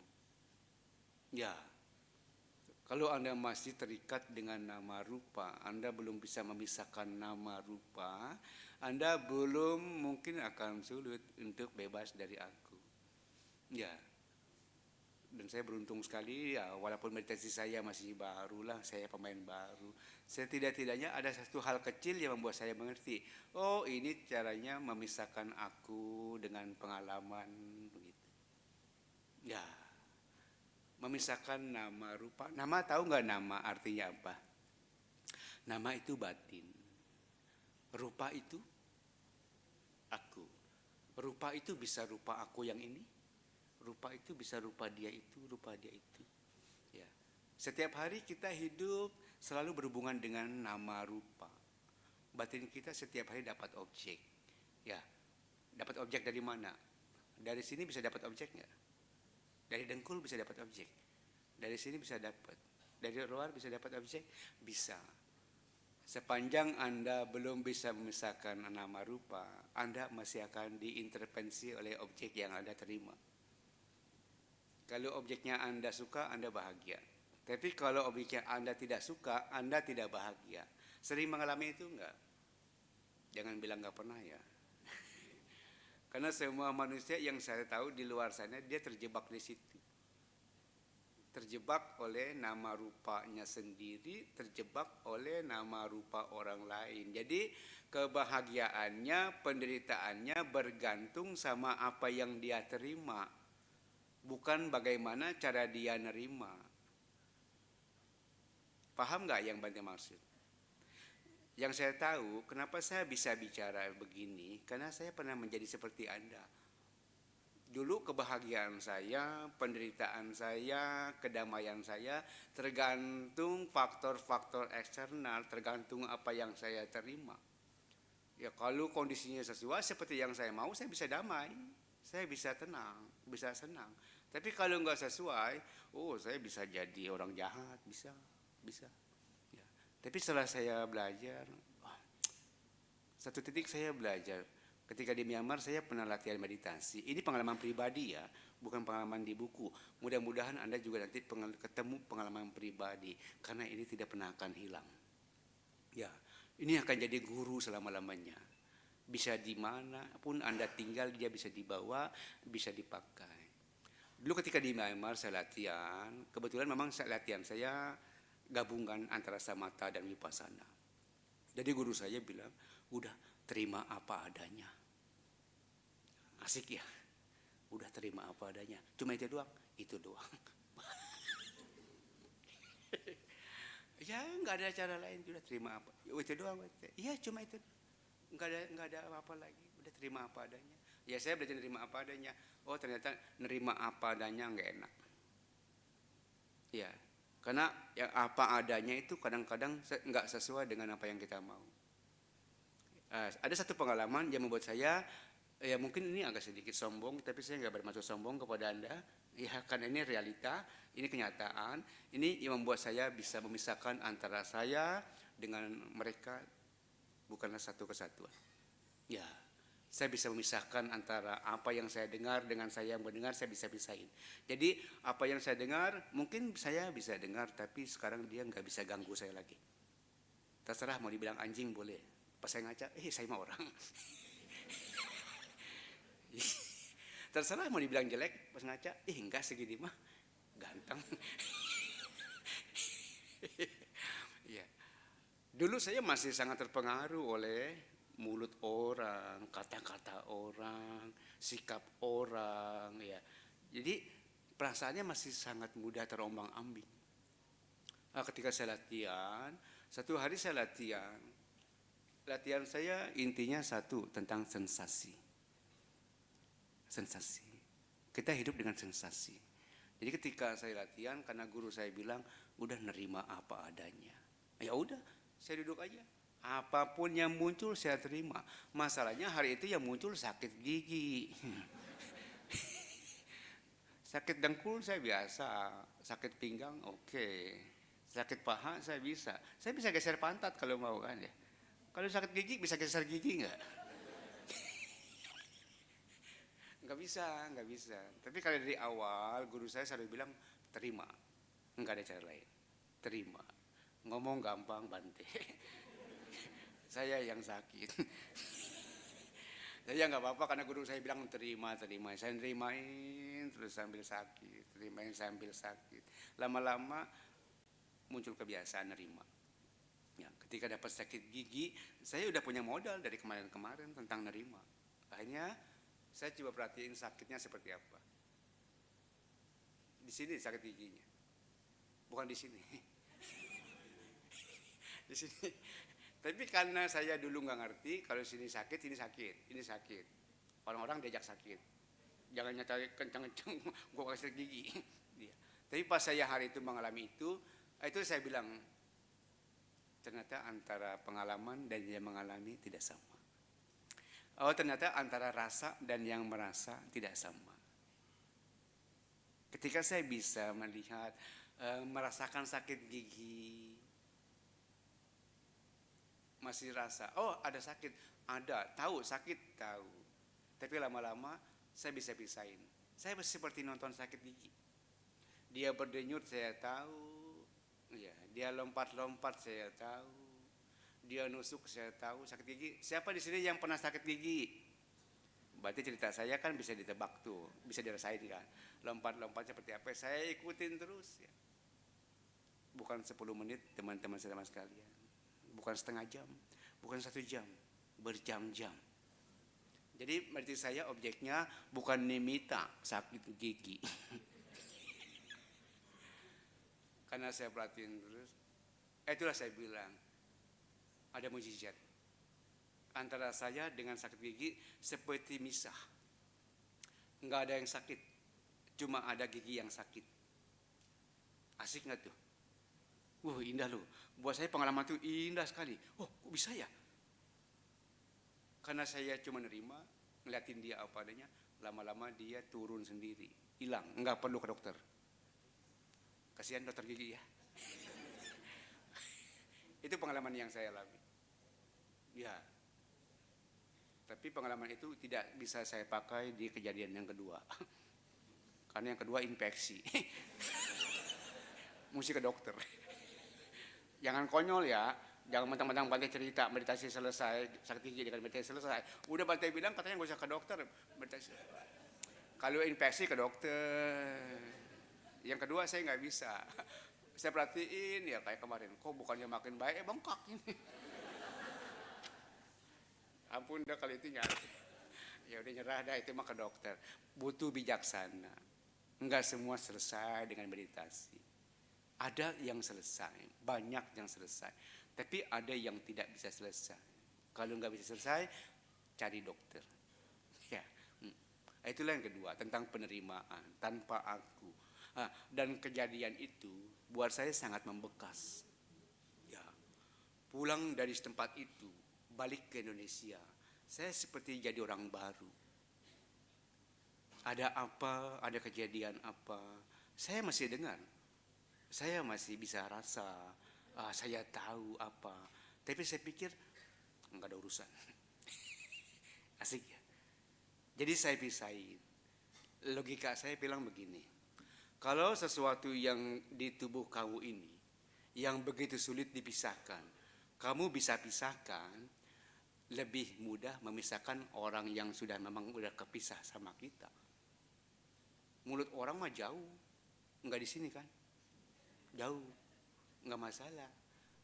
Ya, kalau Anda masih terikat dengan nama rupa, Anda belum bisa memisahkan nama rupa, Anda belum mungkin akan sulit untuk bebas dari aku. Ya, dan saya beruntung sekali ya, walaupun meditasi saya masih baru lah, saya pemain baru. Setidak-tidaknya ada satu hal kecil yang membuat saya mengerti. Oh, ini caranya memisahkan aku dengan pengalaman begitu. Ya, memisahkan nama rupa. Nama tahu nggak nama artinya apa? Nama itu batin. Rupa itu aku. Rupa itu bisa rupa aku yang ini. Rupa itu bisa rupa dia itu. Ya. Setiap hari kita hidup selalu berhubungan dengan nama rupa. Batin kita setiap hari dapat objek. Ya. Dapat objek dari mana? Dari sini bisa dapat objek nggak? Dari dengkul bisa dapat objek. Dari sini bisa dapat. Dari luar bisa dapat objek? Bisa. Sepanjang Anda belum bisa memisahkan nama rupa, Anda masih akan diintervensi oleh objek yang Anda terima. Kalau objeknya Anda suka, Anda bahagia. Tapi kalau objeknya Anda tidak suka, Anda tidak bahagia. Sering mengalami itu enggak? Jangan bilang enggak pernah ya. Karena semua manusia yang saya tahu di luar sana, dia terjebak di situ. Terjebak oleh nama rupanya sendiri, terjebak oleh nama rupa orang lain. Jadi kebahagiaannya, penderitaannya bergantung sama apa yang dia terima, bukan bagaimana cara dia nerima. Paham nggak yang Bante maksud? Yang saya tahu, kenapa saya bisa bicara begini, karena saya pernah menjadi seperti Anda. Dulu kebahagiaan saya, penderitaan saya, kedamaian saya tergantung faktor-faktor eksternal, tergantung apa yang saya terima. Ya kalau kondisinya sesuai seperti yang saya mau, saya bisa damai, saya bisa tenang, bisa senang. Tapi kalau nggak sesuai, saya bisa jadi orang jahat, bisa. Ya. Tapi setelah saya belajar, satu titik saya belajar, Ketika di Myanmar saya pernah latihan meditasi. Ini pengalaman pribadi ya, bukan pengalaman di buku. Mudah-mudahan Anda juga nanti ketemu pengalaman pribadi, karena ini tidak pernah akan hilang. Ya, ini akan jadi guru selama-lamanya. Bisa di mana pun Anda tinggal, dia bisa dibawa, bisa dipakai. Dulu ketika di Myanmar saya latihan, kebetulan memang latihan saya gabungan antara samatha dan vipassana. Jadi guru saya bilang, udah terima apa adanya. Asik ya, udah terima apa adanya. Cuma itu doang, itu doang. Ya nggak ada cara lain, udah terima apa, itu doang. Iya cuma itu, nggak ada apa-apa lagi. Udah terima apa adanya. Ya saya belajar nerima apa adanya. Oh ternyata nerima apa adanya nggak enak. Ya, karena yang apa adanya itu kadang-kadang nggak sesuai dengan apa yang kita mau. Ada satu pengalaman yang membuat saya, ya mungkin ini agak sedikit sombong, tapi saya nggak bermaksud sombong kepada Anda. Ya karena ini realita, ini kenyataan, ini yang membuat saya bisa memisahkan antara saya dengan mereka, bukanlah satu kesatuan. Ya, saya bisa memisahkan antara apa yang saya dengar dengan saya yang mendengar, saya bisa pisahin. Jadi apa yang saya dengar, mungkin saya bisa dengar, tapi sekarang dia nggak bisa ganggu saya lagi. Terserah mau dibilang anjing boleh. Pas saya ngaca, saya mah orang. Terserah mau dibilang jelek, pas ngaca, enggak segini mah ganteng. Ya. Dulu saya masih sangat terpengaruh oleh mulut orang, kata-kata orang, sikap orang, ya. Jadi perasaannya masih sangat mudah terombang-ambing. Ketika saya latihan, satu hari saya latihan saya intinya satu, tentang sensasi. Sensasi. Kita hidup dengan sensasi. Jadi ketika saya latihan, karena guru saya bilang, udah nerima apa adanya. Ya udah, saya duduk aja. Apapun yang muncul saya terima. Masalahnya hari itu yang muncul sakit gigi. Sakit dengkul saya biasa, sakit pinggang oke. Sakit paha saya bisa geser pantat kalau mau kan ya. Kalau sakit gigi bisa geser gigi enggak? Enggak bisa. Tapi kalau dari awal guru saya selalu bilang terima, enggak ada cara lain. Terima. Ngomong gampang Bante. Saya yang sakit. Saya nggak apa-apa karena guru saya bilang terima. Saya nerimain terus sambil sakit, terimain sambil sakit. Lama-lama muncul kebiasaan nerima. Ya, ketika dapat sakit gigi, saya udah punya modal dari kemarin-kemarin tentang nerima. Akhirnya saya coba perhatiin sakitnya seperti apa. Di sini sakit giginya, bukan di sini. Di sini. Tapi karena saya dulu nggak ngerti, kalau sini sakit, ini sakit. Orang-orang diajak sakit. Jangan nyata kencang-kencang, gue kasih gigi. Ya. Tapi pas saya hari itu mengalami itu saya bilang, ternyata antara pengalaman dan yang mengalami tidak sama. Oh ternyata antara rasa dan yang merasa tidak sama. Ketika saya bisa melihat, merasakan sakit gigi, masih rasa, oh ada sakit, ada, tahu sakit, tahu. Tapi lama-lama saya bisa pisahin. Saya seperti nonton sakit gigi. Dia berdenyut saya tahu. Ya, dia lompat-lompat saya tahu, dia nusuk saya tahu. Sakit gigi, siapa di sini yang pernah sakit gigi? Berarti cerita saya kan bisa ditebak tuh, bisa dirasain kan. Lompat-lompat seperti apa? Saya ikutin terus ya. Bukan 10 menit teman-teman sama sekalian, bukan setengah jam, bukan 1 jam, berjam-jam. Jadi berarti saya objeknya bukan Nimita sakit gigi. Karena saya perhatiin terus, itulah saya bilang, ada mujizat. Antara saya dengan sakit gigi seperti misah. Enggak ada yang sakit, cuma ada gigi yang sakit. Asik nggak tuh? Indah loh. Buat saya pengalaman itu indah sekali. Kok bisa ya? Karena saya cuma nerima, ngeliatin dia apa adanya, lama-lama dia turun sendiri, hilang, enggak perlu ke dokter. Kasihan dokter gigi ya. Itu pengalaman yang saya alami. Ya. Tapi pengalaman itu tidak bisa saya pakai di kejadian yang kedua. Karena yang kedua infeksi. Mesti ke dokter. Jangan konyol ya. Jangan mentang-mentang Bante cerita meditasi selesai, sakit gigi dengan meditasi selesai. Udah Bante bilang katanya nggak usah ke dokter meditasi. Kalau infeksi ke dokter. Yang kedua saya nggak bisa. Saya perhatiin ya kayak kemarin. Kok bukannya makin baik, bengkak ini. Ampun dah kalau itu nyari. Ya udah nyerah dah, itu mah ke dokter. Butuh bijaksana. Enggak semua selesai dengan meditasi. Ada yang selesai, banyak yang selesai. Tapi ada yang tidak bisa selesai. Kalau nggak bisa selesai, cari dokter. Ya, itulah yang kedua tentang penerimaan tanpa aku. Dan kejadian itu buat saya sangat membekas. Ya, pulang dari tempat itu, balik ke Indonesia, saya seperti jadi orang baru. Ada apa, ada kejadian apa, saya masih dengar. Saya masih bisa rasa, saya tahu apa. Tapi saya pikir enggak ada urusan. Asik ya. Jadi saya pisahin. Logika saya bilang begini. Kalau sesuatu yang di tubuh kamu ini yang begitu sulit dipisahkan, kamu bisa pisahkan, lebih mudah memisahkan orang yang sudah memang udah kepisah sama kita. Mulut orang mah jauh, enggak di sini kan? Jauh, enggak masalah.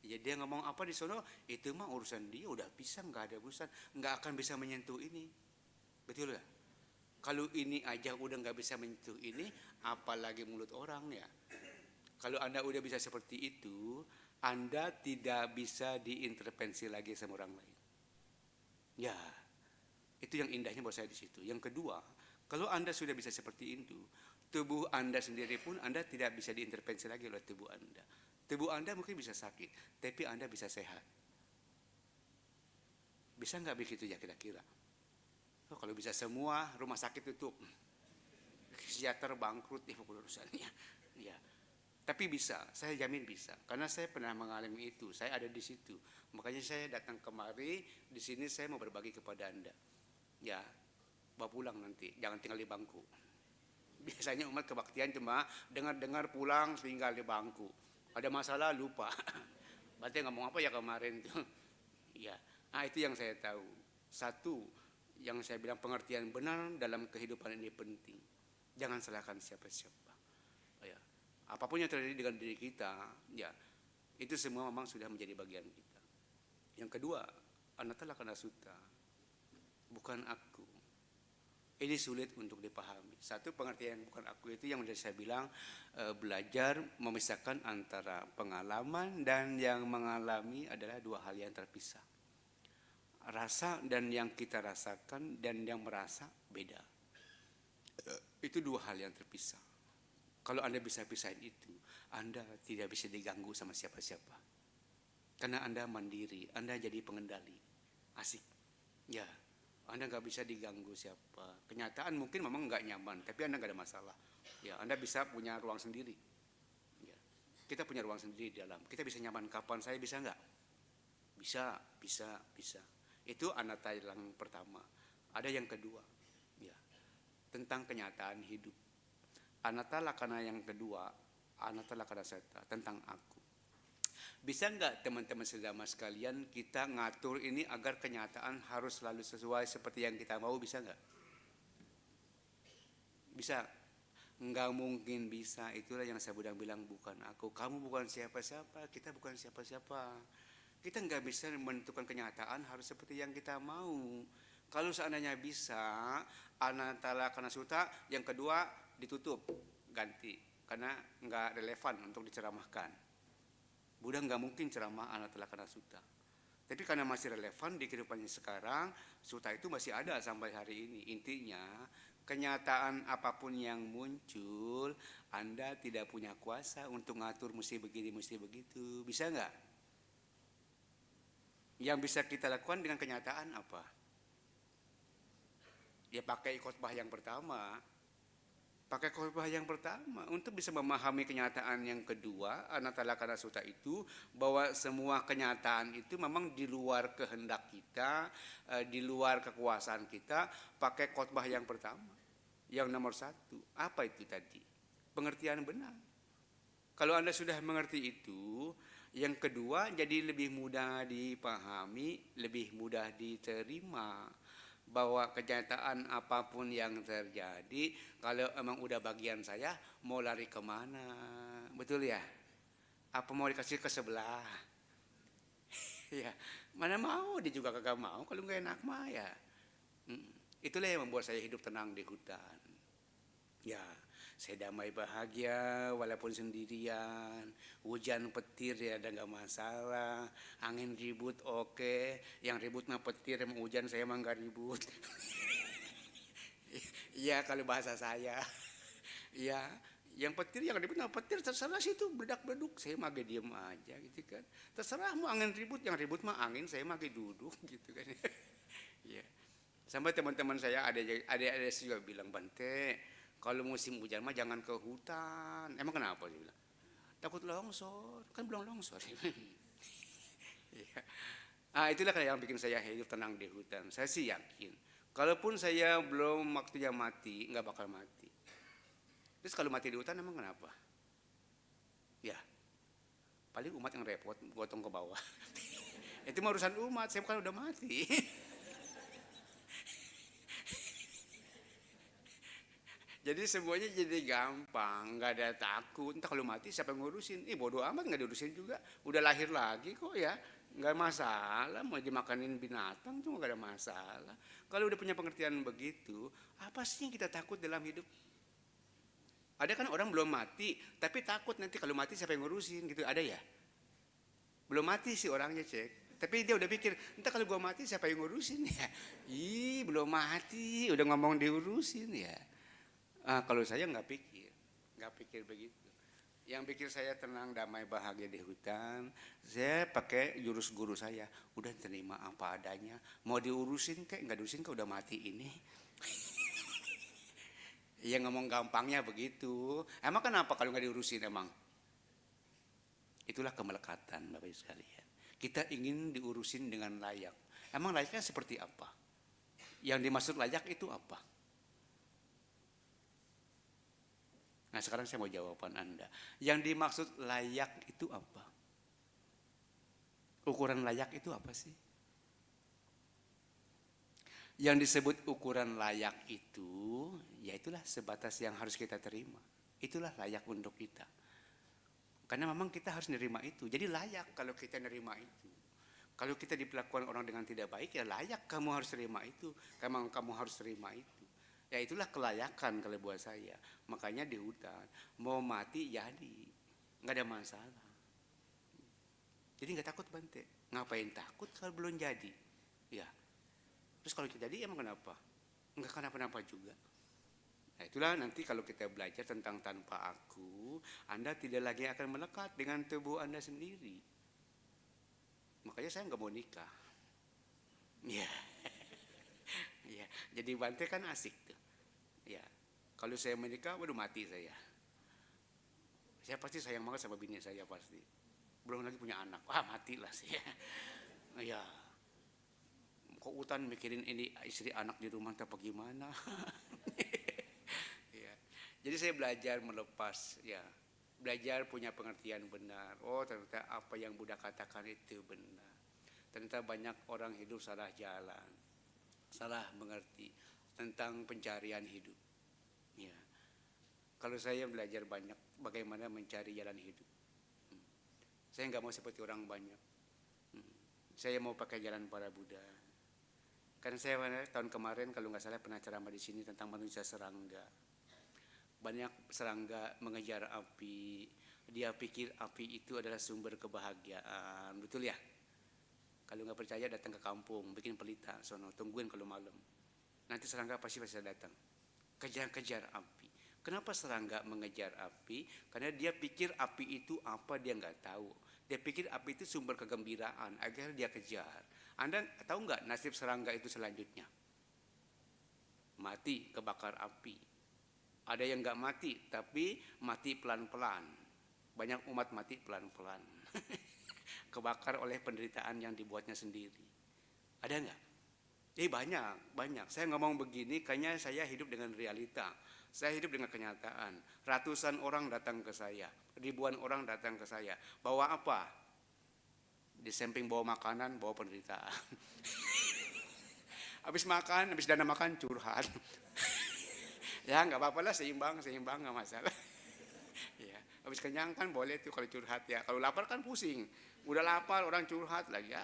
Ya dia ngomong apa di sono, itu mah urusan dia, udah bisa, enggak ada urusan, enggak akan bisa menyentuh ini. Betul ya? Kalau ini aja udah enggak bisa menyentuh ini, apalagi mulut orang ya. Kalau Anda udah bisa seperti itu, Anda tidak bisa diintervensi lagi sama orang lain. Ya, itu yang indahnya buat saya di situ. Yang kedua, kalau Anda sudah bisa seperti itu, tubuh Anda sendiri pun Anda tidak bisa diintervensi lagi oleh tubuh Anda. Tubuh Anda mungkin bisa sakit, tapi Anda bisa sehat. Bisa nggak begitu ya kira-kira? Oh, kalau bisa semua rumah sakit tutup, psikiater bangkrut ya urusannya. Ya, tapi bisa, saya jamin bisa, karena saya pernah mengalami itu. Saya ada di situ, makanya saya datang kemari. Di sini saya mau berbagi kepada Anda. Ya, bawa pulang nanti, jangan tinggal di bangku. Biasanya umat kebaktian cuma dengar-dengar pulang tinggal di bangku. Ada masalah lupa. Berarti ngomong apa ya kemarin tuh? Ya, nah itu yang saya tahu. Satu, yang saya bilang pengertian benar dalam kehidupan ini penting. Jangan salahkan siapa-siapa. Ya, apapun yang terjadi dengan diri kita, ya itu semua memang sudah menjadi bagian kita. Yang kedua, anatta lakkhana sutta, bukan aku. Ini sulit untuk dipahami. Satu, pengertian bukan aku itu yang saya bilang, belajar memisahkan antara pengalaman dan yang mengalami adalah dua hal yang terpisah. Rasa dan yang kita rasakan dan yang merasa beda. Itu dua hal yang terpisah. Kalau Anda bisa pisahin itu, Anda tidak bisa diganggu sama siapa-siapa. Karena Anda mandiri, Anda jadi pengendali. Asik. Ya. Anda nggak bisa diganggu siapa. Kenyataan mungkin memang nggak nyaman, tapi Anda nggak ada masalah. Ya, Anda bisa punya ruang sendiri. Ya, kita punya ruang sendiri di dalam. Kita bisa nyaman kapan, saya bisa nggak? Bisa, bisa, bisa. Itu anatta yang pertama. Ada yang kedua, ya, tentang kenyataan hidup. Anatta lakkhana yang kedua, anatta lakkhana sutta, tentang aku. Bisa enggak teman-teman sedama sekalian kita ngatur ini agar kenyataan harus selalu sesuai seperti yang kita mau, bisa enggak? Bisa? Enggak mungkin bisa. Itulah yang saya bilang bukan aku. Kamu bukan siapa-siapa, kita bukan siapa-siapa. Kita enggak bisa menentukan kenyataan harus seperti yang kita mau. Kalau seandainya bisa, anatta lakkhana sutta yang kedua ditutup, ganti. Karena enggak relevan untuk diceramahkan. Buddha nggak mungkin ceramah anatta lakkhana sutta. Tapi karena masih relevan di kehidupannya sekarang, sutta itu masih ada sampai hari ini. Intinya, kenyataan apapun yang muncul, Anda tidak punya kuasa untuk ngatur mesti begini, mesti begitu. Bisa nggak? Yang bisa kita lakukan dengan kenyataan apa? Ya pakai khotbah yang pertama. Pakai khotbah yang pertama untuk bisa memahami kenyataan yang kedua, Anatalakana Sutta itu, bahwa semua kenyataan itu memang di luar kehendak kita, di luar kekuasaan kita. Pakai khotbah yang pertama, yang nomor satu, apa itu tadi? Pengertian benar. Kalau Anda sudah mengerti itu, yang kedua jadi lebih mudah dipahami, lebih mudah diterima. Bahwa kenyataan apapun yang terjadi, kalau emang udah bagian saya, mau lari kemana? Betul ya? Apa mau dikasih ke sebelah? Ya, mana mau, dia juga kagak mau, kalau nggak enak mah ya. Itulah yang membuat saya hidup tenang di hutan. Ya, saya damai bahagia walaupun sendirian. Hujan petir ya ada nggak masalah. Angin ribut oke. Yang ribut mah petir, yang hujan saya mah nggak ribut. Iya kalau bahasa saya. Ya, yang petir yang ribut mah petir, terserah situ bedak-beduk. Saya mah diem aja gitu kan. Terserah mau angin ribut, yang ribut mah angin, saya mah duduk gitu kan. Ya. Sampai teman-teman saya ada juga bilang, Bante, kalau musim hujan mah jangan ke hutan. Emang kenapa dia bilang? Takut longsor, kan belum longsor. Ya. Itulah yang bikin saya hidup tenang di hutan. Saya sih yakin, kalaupun saya belum waktunya mati, nggak bakal mati. Terus kalau mati di hutan emang kenapa? Ya, paling umat yang repot, gotong ke bawah. Itu mah urusan umat, saya bukan udah mati. Jadi semuanya jadi gampang, nggak ada takut. Entah kalau mati siapa yang ngurusin? Bodoh amat, nggak diurusin juga. Udah lahir lagi kok ya, nggak masalah. Mau dimakanin binatang tuh nggak ada masalah. Kalau udah punya pengertian begitu, apa sih yang kita takut dalam hidup? Ada kan orang belum mati, tapi takut nanti kalau mati siapa yang ngurusin gitu. Ada ya? Belum mati sih orangnya cek. Tapi dia udah pikir, entah kalau gua mati siapa yang ngurusin ya? Belum mati, udah ngomong diurusin ya. Kalau saya nggak pikir begitu. Yang pikir saya tenang, damai, bahagia di hutan, saya pakai jurus guru saya. Udah terima apa adanya. Mau diurusin kayak nggak diurusin kayak udah mati ini. Ya ngomong gampangnya begitu. Emang kenapa kalau nggak diurusin emang? Itulah kemelekatan Bapak Ibu sekalian. Kita ingin diurusin dengan layak. Emang layaknya seperti apa? Yang dimaksud layak itu apa? Nah sekarang saya mau jawaban Anda. Yang dimaksud layak itu apa? Ukuran layak itu apa sih? Yang disebut ukuran layak itu, ya itulah sebatas yang harus kita terima. Itulah layak untuk kita. Karena memang kita harus nerima itu. Jadi layak kalau kita nerima itu. Kalau kita diperlakukan orang dengan tidak baik, ya layak kamu harus terima itu. Memang kamu harus terima itu. Ya itulah kelayakan kalau buat saya. Makanya di hutan mau mati jadi nggak ada masalah. Jadi nggak takut Bante. Ngapain takut kalau belum jadi? Ya. Terus kalau kita jadi emang kenapa? Nggak kenapa-napa juga. Nah itulah nanti kalau kita belajar tentang tanpa aku, Anda tidak lagi akan melekat dengan tubuh Anda sendiri. Makanya saya nggak mau nikah. Ya. Ya. Jadi Bante kan asik tuh. Ya, kalau saya menikah, waduh mati saya. Saya pasti sayang banget sama bini saya pasti. Belum lagi punya anak, matilah saya. Ya, kok hutan mikirin ini istri anak di rumah apa gimana? Ya, jadi saya belajar melepas, ya, belajar punya pengertian benar. Oh ternyata apa yang Buddha katakan itu benar. Ternyata banyak orang hidup salah jalan, salah mengerti tentang pencarian hidup. Ya. Kalau saya belajar banyak bagaimana mencari jalan hidup. Saya nggak mau seperti orang banyak. Saya mau pakai jalan para Buddha. Karena saya tahun kemarin kalau nggak salah pernah ceramah di sini tentang manusia serangga. Banyak serangga mengejar api. Dia pikir api itu adalah sumber kebahagiaan. Betul ya? Kalau nggak percaya datang ke kampung, bikin pelita, sono tungguin kalau malam. Nanti serangga pasti datang. Kejar-kejar api. Kenapa serangga mengejar api? Karena dia pikir api itu apa dia nggak tahu. Dia pikir api itu sumber kegembiraan. Akhirnya dia kejar. Anda tahu nggak nasib serangga itu selanjutnya? Mati kebakar api. Ada yang nggak mati, tapi mati pelan-pelan. Banyak umat mati pelan-pelan. Kebakar oleh penderitaan yang dibuatnya sendiri. Ada nggak? Banyak. Saya ngomong begini, kayaknya saya hidup dengan realita. Saya hidup dengan kenyataan. Ratusan orang datang ke saya, ribuan orang datang ke saya. Bawa apa? Di samping bawa makanan, bawa penderitaan. Habis makan, habis dana makan curhat. Ya nggak apa-apa lah, seimbang nggak masalah. Ya, habis kenyang kan boleh tuh kalau curhat ya. Kalau lapar kan pusing. Udah lapar orang curhat lagi.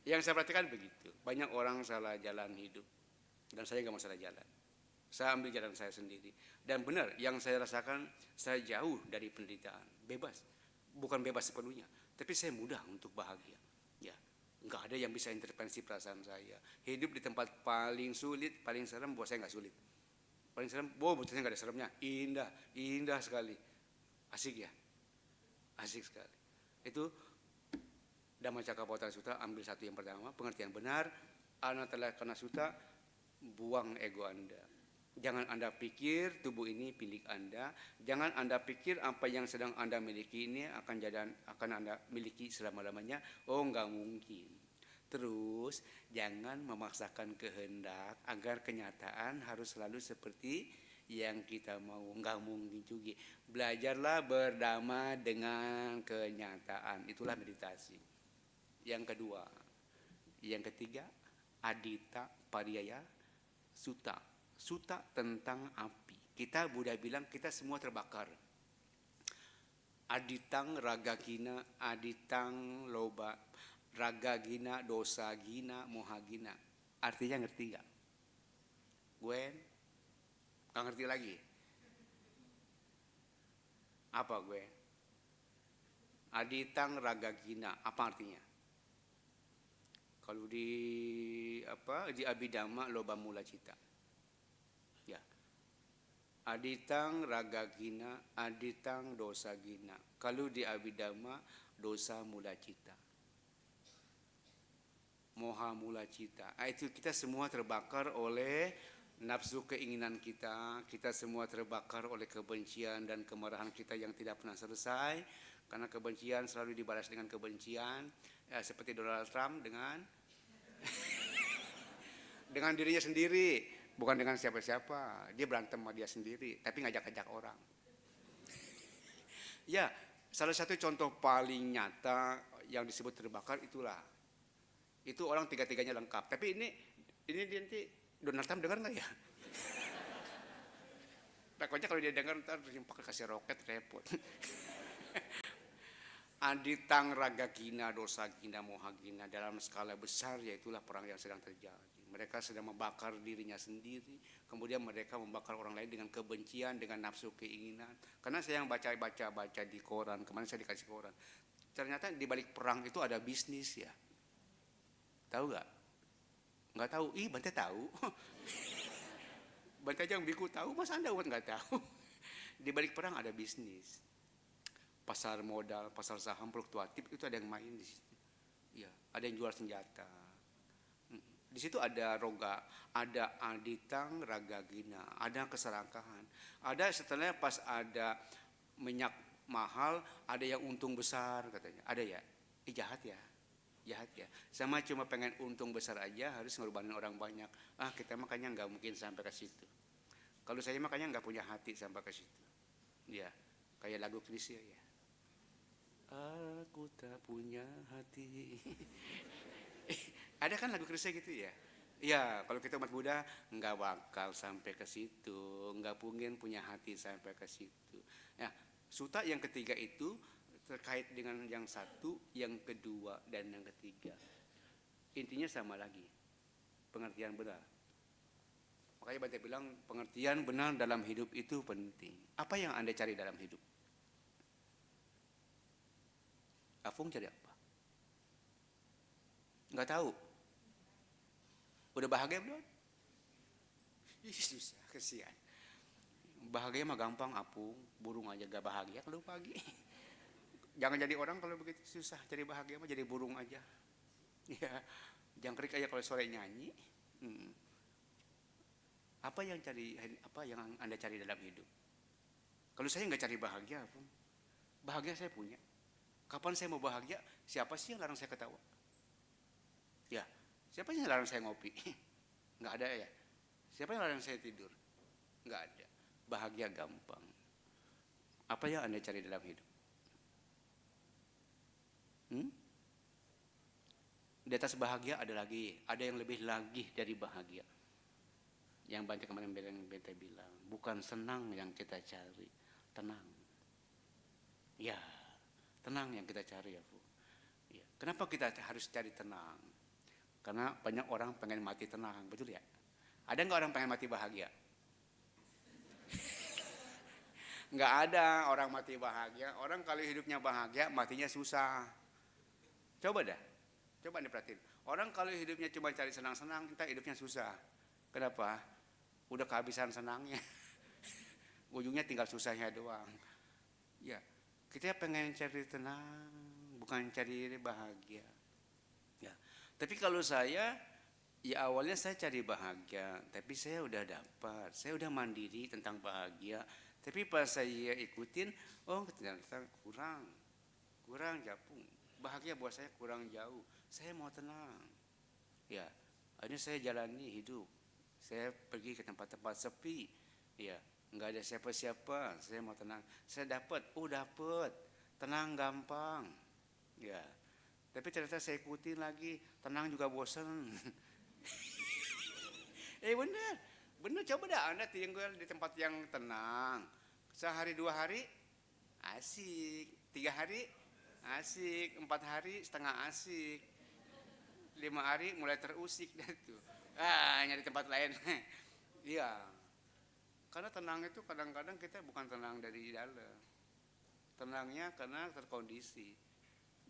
Yang saya perhatikan begitu. Banyak orang salah jalan hidup. Dan saya nggak mau salah jalan. Saya ambil jalan saya sendiri. Dan benar, yang saya rasakan, saya jauh dari penderitaan. Bebas. Bukan bebas sepenuhnya. Tapi saya mudah untuk bahagia. Ya, nggak ada yang bisa intervensi perasaan saya. Hidup di tempat paling sulit, paling serem, buat saya nggak sulit. Paling serem, buat saya nggak ada seremnya. Indah sekali. Asik ya? Asik sekali. Itu Dhammacakkappavattana Sutta, ambil satu yang pertama, pengertian benar, Anattallakkhana Sutta, buang ego Anda. Jangan Anda pikir tubuh ini milik Anda, jangan Anda pikir apa yang sedang Anda miliki ini akan Anda miliki selama-lamanya. Oh, enggak mungkin. Terus jangan memaksakan kehendak agar kenyataan harus selalu seperti yang kita mau. Enggak mungkin juga. Belajarlah berdamai dengan kenyataan. Itulah meditasi. Yang kedua, yang ketiga, Adita Pariyaya Sutta. Sutta tentang api. Kita Buddha bilang kita semua terbakar. Aditang ragagina, aditang loba, ragagina, dosa gina, moha gina. Artinya ngerti gak? Gwen? Gak ngerti lagi? Apa Gwen? Aditang ragagina, apa artinya? Kalau di Abhidhamma loba mula cita. Ya. Aditang ragagina, aditang dosa gina. Kalau di Abhidhamma dosa mula cita. Moha mula cita. Itu kita semua terbakar oleh nafsu keinginan kita. Kita semua terbakar oleh kebencian dan kemarahan kita yang tidak pernah selesai. Karena kebencian selalu dibalas dengan kebencian. Ya, seperti Donald Trump dengan dengan dirinya sendiri, bukan dengan siapa-siapa. Dia berantem sama dia sendiri, tapi ngajak-ngajak orang. Ya, salah satu contoh paling nyata yang disebut terbakar itulah. Itu orang tiga-tiganya lengkap. Tapi ini nanti Donald Trump dengar nggak ya? Takutnya kalau dia dengar ntar pakai kasih roket repot. Aditang ragagina, dosa gina, moha gina, dalam skala besar yaitulah perang yang sedang terjadi. Mereka sedang membakar dirinya sendiri, kemudian mereka membakar orang lain dengan kebencian, dengan nafsu keinginan. Karena saya yang baca di koran, kemarin saya dikasih koran. Ternyata di balik perang itu ada bisnis ya. Tahu gak? Nggak tahu? Bante tahu. Bante aja yang biku tahu, masa Anda umat nggak tahu? Di balik perang ada bisnis. Pasar modal, pasar saham fluktuatif itu ada yang main di situ. Ya, ada yang jual senjata. Di situ ada roga, ada aditang ragagina, ada keserakahan. Ada setelahnya pas ada minyak mahal, ada yang untung besar katanya. Ada ya? Jahat ya. Sama cuma pengen untung besar aja harus ngorbanin orang banyak. Kita makanya nggak mungkin sampai ke situ. Kalau saya makanya nggak punya hati sampai ke situ. Ya, kayak lagu Krisya ya. Aku tak punya hati. Ada kan lagu Krisya gitu ya? Ya, kalau kita umat Buddha nggak bakal sampai ke situ, nggak mungkin punya hati sampai ke situ. Nah, sutta yang ketiga itu terkait dengan yang satu, yang kedua, dan yang ketiga. Intinya sama lagi, pengertian benar. Makanya Bante bilang pengertian benar dalam hidup itu penting. Apa yang Anda cari dalam hidup? Afung cari apa? Nggak tahu. Udah bahagia belum? Susah, kesian. Bahagia mah gampang, Apung. Burung aja gak bahagia kalau pagi. Jangan jadi orang kalau begitu susah. Jadi bahagia mah jadi burung aja. Ya, jangkrik aja kalau sore nyanyi. Hmm. Apa yang Anda cari dalam hidup? Kalau saya nggak cari bahagia, bahagia saya punya. Kapan saya mau bahagia? Siapa sih yang larang saya ketawa? Ya, siapa yang larang saya ngopi? Nggak ada ya. Siapa yang larang saya tidur? Nggak ada. Bahagia gampang. Apa yang Anda cari dalam hidup? Di atas bahagia ada yang lebih lagi dari bahagia. Yang banyak kemarin Bente bilang, bukan senang yang kita cari, tenang. Ya, tenang yang kita cari ya Bu. Ya. Kenapa kita harus cari tenang? Karena banyak orang pengen mati tenang, betul ya? Ada nggak orang pengen mati bahagia? Nggak ada orang mati bahagia. Orang kalau hidupnya bahagia, matinya susah. Coba dah, coba Anda perhatiin. Orang kalau hidupnya cuma cari senang-senang, entah hidupnya susah. Kenapa? Udah kehabisan senangnya. Ujungnya tinggal susahnya doang. Ya, kita pengen cari tenang, bukan cari bahagia. Ya, tapi kalau saya, ya awalnya saya cari bahagia, tapi saya udah dapat, saya udah mandiri tentang bahagia. Tapi pas saya ikutin, oh ternyata kurang japung. Bahagia buat saya kurang jauh. Saya mau tenang. Ya, akhirnya saya jalani hidup. Saya pergi ke tempat-tempat sepi. Ya, nggak ada siapa-siapa. Saya mau tenang. Saya dapat, tenang gampang. Ya, tapi ternyata saya ikutin lagi, tenang juga bosan. Benar coba dah Anda tinggal di tempat yang tenang. Sehari 2 hari asik, 3 hari asik, 4 hari setengah asik, 5 hari mulai terusik dah tuh. Nyari tempat lain. Iya. Karena tenang itu kadang-kadang kita bukan tenang dari dalam. Tenangnya karena terkondisi.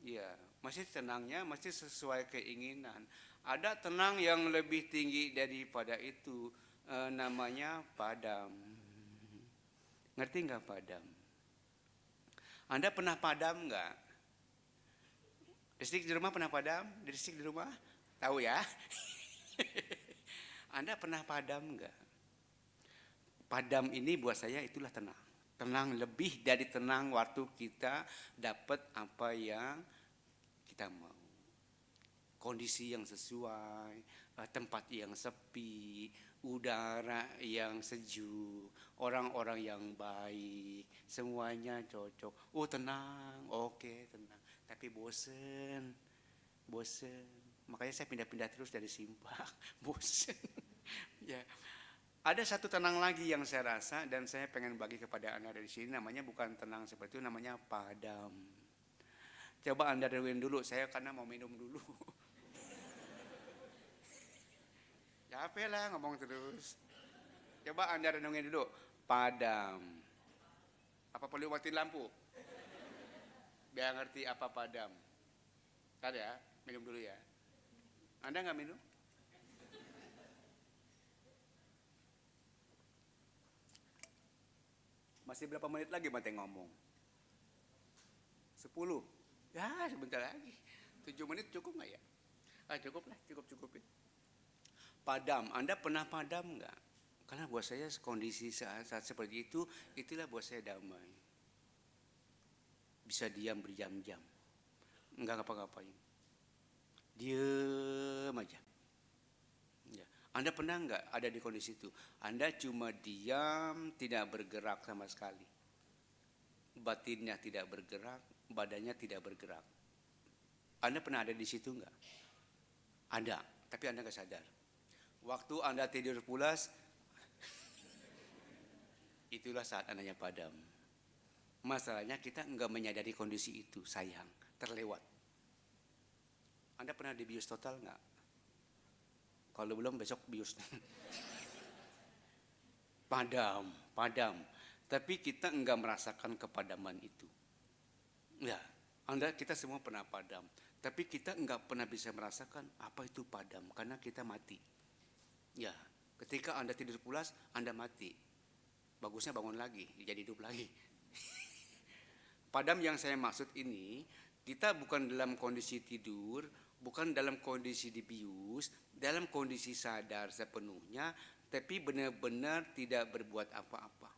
Iya, masih tenangnya masih sesuai keinginan. Ada tenang yang lebih tinggi daripada itu, namanya padam. Ngerti nggak padam? Anda pernah padam nggak? Listrik di rumah pernah padam? Listrik di rumah? Tahu ya? Anda pernah padam nggak? Padam ini buat saya itulah tenang. Tenang lebih dari tenang waktu kita dapat apa yang kita mau. Kondisi yang sesuai, tempat yang sepi, udara yang sejuk, orang-orang yang baik, semuanya cocok. Oh tenang, oke tenang. Tapi bosen. Makanya saya pindah-pindah terus dari Simpak, bosen. Ya. Ada satu tenang lagi yang saya rasa dan saya pengen bagi kepada Anda dari sini, namanya bukan tenang seperti itu, namanya padam. Coba Anda renungin dulu, saya karena mau minum dulu. Capek lah ngomong terus. Coba Anda renungin dulu, padam. Apa perlu matiin lampu? Biar ngerti apa padam. Ntar ya, minum dulu ya. Anda nggak minum? Masih berapa menit lagi Bante ngomong? 10. Ya sebentar lagi. 7 menit cukup nggak ya? Cukup lah, cukupin. Padam, Anda pernah padam nggak? Karena buat saya kondisi saat seperti itu, itulah buat saya damai. Bisa diam berjam-jam, nggak ngapa-ngapain, diam aja. Ya. Anda pernah nggak ada di kondisi itu? Anda cuma diam, tidak bergerak sama sekali. Batinnya tidak bergerak, badannya tidak bergerak. Anda pernah ada di situ nggak? Ada, tapi Anda nggak sadar. Waktu Anda tidur pulas, itulah saat Anda padam. Masalahnya kita nggak menyadari kondisi itu, sayang, terlewat. Anda pernah di bius total nggak? Kalau belum besok bius. Padam. Tapi kita nggak merasakan kepadaman itu. Ya, kita semua pernah padam. Tapi kita nggak pernah bisa merasakan apa itu padam karena kita mati. Ya, ketika Anda tidur pulas, Anda mati. Bagusnya bangun lagi, jadi hidup lagi. Padam yang saya maksud ini, kita bukan dalam kondisi tidur, bukan dalam kondisi dibius, dalam kondisi sadar sepenuhnya, tapi benar-benar tidak berbuat apa-apa.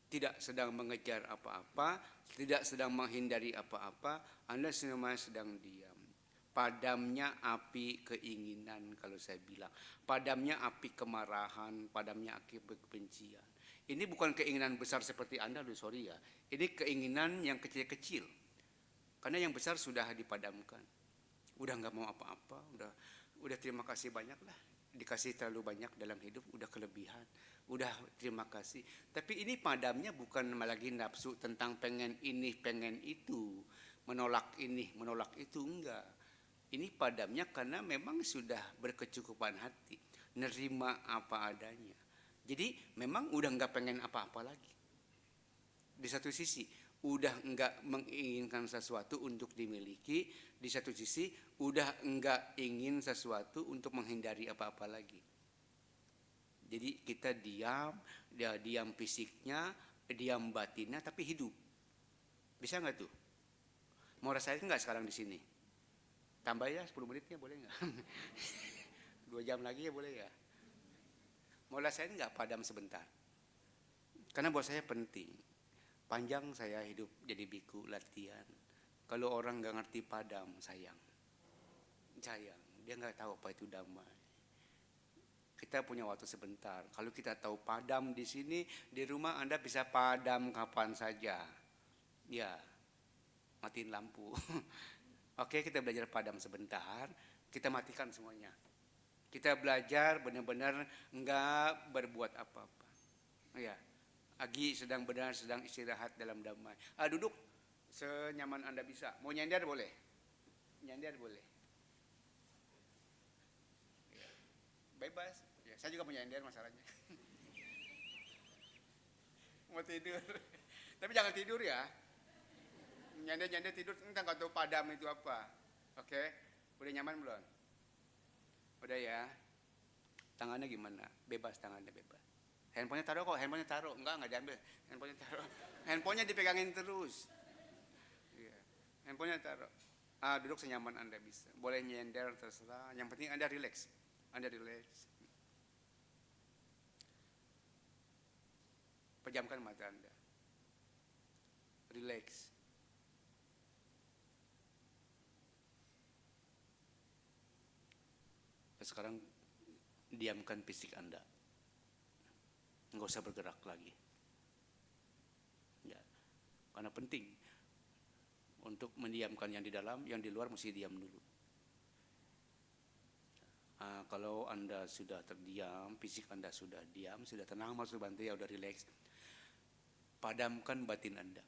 Tidak sedang mengejar apa-apa, tidak sedang menghindari apa-apa, Anda semua sedang diam. Padamnya api keinginan, kalau saya bilang. Padamnya api kemarahan, padamnya api kebencian. Ini bukan keinginan besar seperti Anda, sorry ya. Ini keinginan yang kecil-kecil. Karena yang besar sudah dipadamkan. Udah nggak mau apa-apa, udah terima kasih banyak lah. Dikasih terlalu banyak dalam hidup, udah kelebihan. Udah terima kasih. Tapi ini padamnya bukan lagi nafsu tentang pengen ini, pengen itu. Menolak ini, menolak itu, enggak. Ini padamnya karena memang sudah berkecukupan hati. Nerima apa adanya. Jadi memang udah enggak pengen apa-apa lagi. Di satu sisi, udah enggak menginginkan sesuatu untuk dimiliki. Di satu sisi, udah enggak ingin sesuatu untuk menghindari apa-apa lagi. Jadi kita diam, diam fisiknya, diam batinnya, tapi hidup. Bisa nggak tuh? Mau rasain nggak sekarang di sini? Tambah ya 10 menitnya boleh nggak? 2 jam lagi ya boleh ya? Mau rasain nggak padam sebentar? Karena buat saya penting. Panjang saya hidup jadi biku latihan. Kalau orang nggak ngerti padam, sayang. Dia nggak tahu apa itu damai. Kita punya waktu sebentar. Kalau kita tahu padam di sini, di rumah Anda bisa padam kapan saja. Ya, matiin lampu. Oke, kita belajar padam sebentar. Kita matikan semuanya. Kita belajar benar-benar enggak berbuat apa-apa. Ya, Agi sedang istirahat dalam damai. Duduk senyaman Anda bisa. Mau nyender boleh. Nyender boleh. Ya, bebas. Ya, saya juga punya nyender masalahnya. Mau tidur. Tapi jangan tidur ya. Nyender tidur, entah nggak tahu padam itu apa. Oke, udah nyaman belum? Udah ya. Tangannya gimana? Bebas, tangannya bebas. Handphonenya taruh kok, handphonenya taruh. Enggak diambil. Handphonenya taruh. Handphonenya dipegangin terus. Iya. Handphonenya taruh. Duduk senyaman Anda bisa. Boleh nyender terserah. Yang penting Anda relax. Anda relax. Pejamkan mata Anda. Relax. Sekarang diamkan fisik Anda. Enggak usah bergerak lagi. Ya. Karena penting untuk mendiamkan yang di dalam, yang di luar mesti diam dulu. Kalau Anda sudah terdiam, fisik Anda sudah diam, sudah tenang, masuk bantu ya, udah relax. Padamkan batin Anda.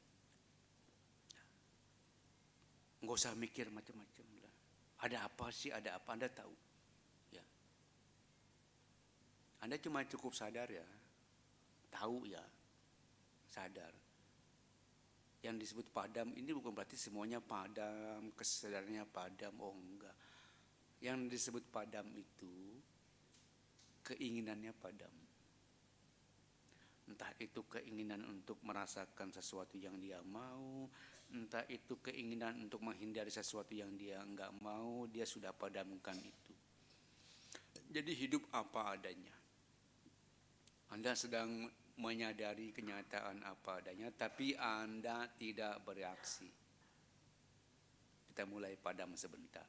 Enggak usah mikir macam-macam. Ada apa sih? Ada apa? Anda tahu. Ya. Anda cuma cukup sadar ya. Tahu ya. Sadar. Yang disebut padam ini bukan berarti semuanya padam, kesadarannya padam. Oh enggak. Yang disebut padam itu keinginannya padam. Entah itu keinginan untuk merasakan sesuatu yang dia mau, entah itu keinginan untuk menghindari sesuatu yang dia enggak mau, dia sudah padamkan itu. Jadi hidup apa adanya. Anda sedang menyadari kenyataan apa adanya, tapi Anda tidak bereaksi. Kita mulai padam sebentar.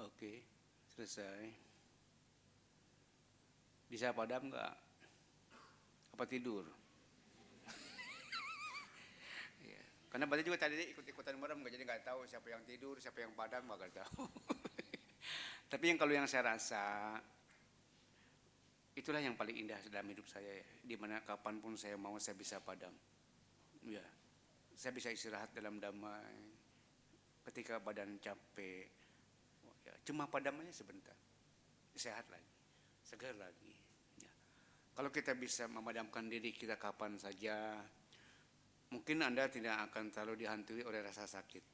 Oke, selesai. Bisa padam nggak? Apa tidur? Ya. Karena Bante juga tadi ikut-ikutan merem, jadi nggak tahu siapa yang tidur, siapa yang padam, nggak tahu. Tapi kalau yang saya rasa, itulah yang paling indah dalam hidup saya ya. Dimana kapanpun saya mau saya bisa padam. Ya, saya bisa istirahat dalam damai. Ketika badan capek, ya, cuma padam aja sebentar, sehat lagi, segar lagi. Ya. Kalau kita bisa memadamkan diri kita kapan saja, mungkin Anda tidak akan terlalu dihantui oleh rasa sakit.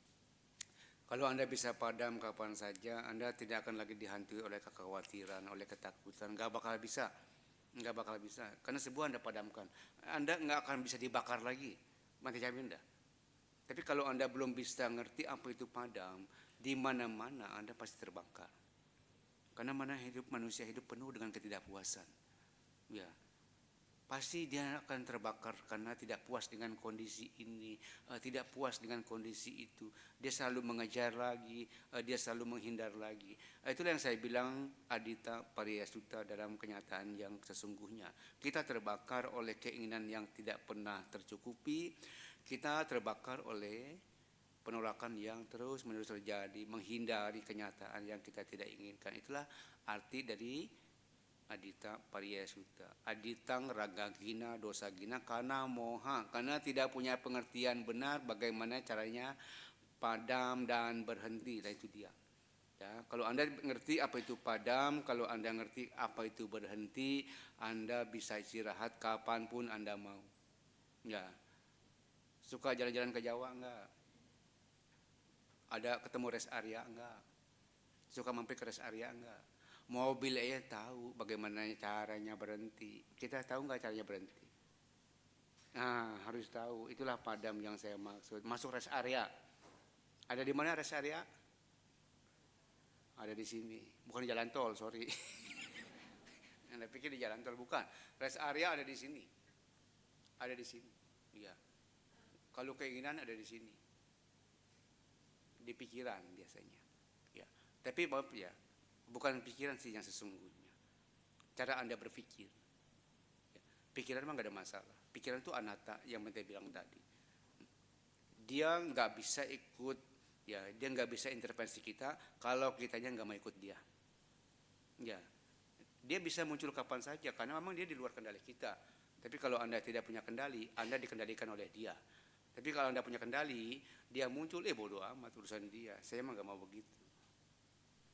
Kalau Anda bisa padam kapan saja, Anda tidak akan lagi dihantui oleh kekhawatiran, oleh ketakutan. Nggak bakal bisa, nggak bakal bisa. Karena sebuah Anda padamkan, Anda nggak akan bisa dibakar lagi. Mati jamin dah. Tapi kalau Anda belum bisa ngerti apa itu padam, di mana-mana Anda pasti terbakar. Karena manusia hidup penuh dengan ketidakpuasan. Ya, pasti dia akan terbakar karena tidak puas dengan kondisi ini, tidak puas dengan kondisi itu. Dia selalu mengejar lagi, dia selalu menghindar lagi. Itulah yang saya bilang adita pariyasuta dalam kenyataan yang sesungguhnya. Kita terbakar oleh keinginan yang tidak pernah tercukupi. Kita terbakar oleh penolakan yang terus-menerus terjadi, menghindari kenyataan yang kita tidak inginkan. Itulah arti dari adita pariyasuta. Aditang ragagina dosagina karena moha, karena tidak punya pengertian benar bagaimana caranya padam dan berhenti. Nah itu dia. Ya, kalau Anda ngerti apa itu padam, kalau Anda ngerti apa itu berhenti, Anda bisa istirahat kapanpun Anda mau. Ya, suka jalan-jalan ke Jawa enggak? Ada ketemu rest area enggak? Suka mampir ke rest area enggak? Mobil aja tahu bagaimana caranya berhenti. Kita tahu nggak caranya berhenti? Nah, harus tahu. Itulah padam yang saya maksud. Masuk rest area. Ada di mana rest area? Ada di sini. Bukan di jalan tol, sorry. Anda pikir di jalan tol, bukan. Rest area ada di sini. Ada di sini. Iya. Kalau keinginan ada di sini. Di pikiran biasanya. Ya. Tapi ya, bukan pikiran sih yang sesungguhnya. Cara Anda berpikir. Ya. Pikiran memang gak ada masalah. Pikiran itu anatta yang saya bilang tadi. Dia nggak bisa ikut, ya dia nggak bisa intervensi kita kalau kitanya nggak mau ikut dia. Ya, dia bisa muncul kapan saja karena memang dia di luar kendali kita. Tapi kalau Anda tidak punya kendali, Anda dikendalikan oleh dia. Tapi kalau Anda punya kendali, dia muncul, bodoh amat urusan dia. Saya emang nggak mau begitu.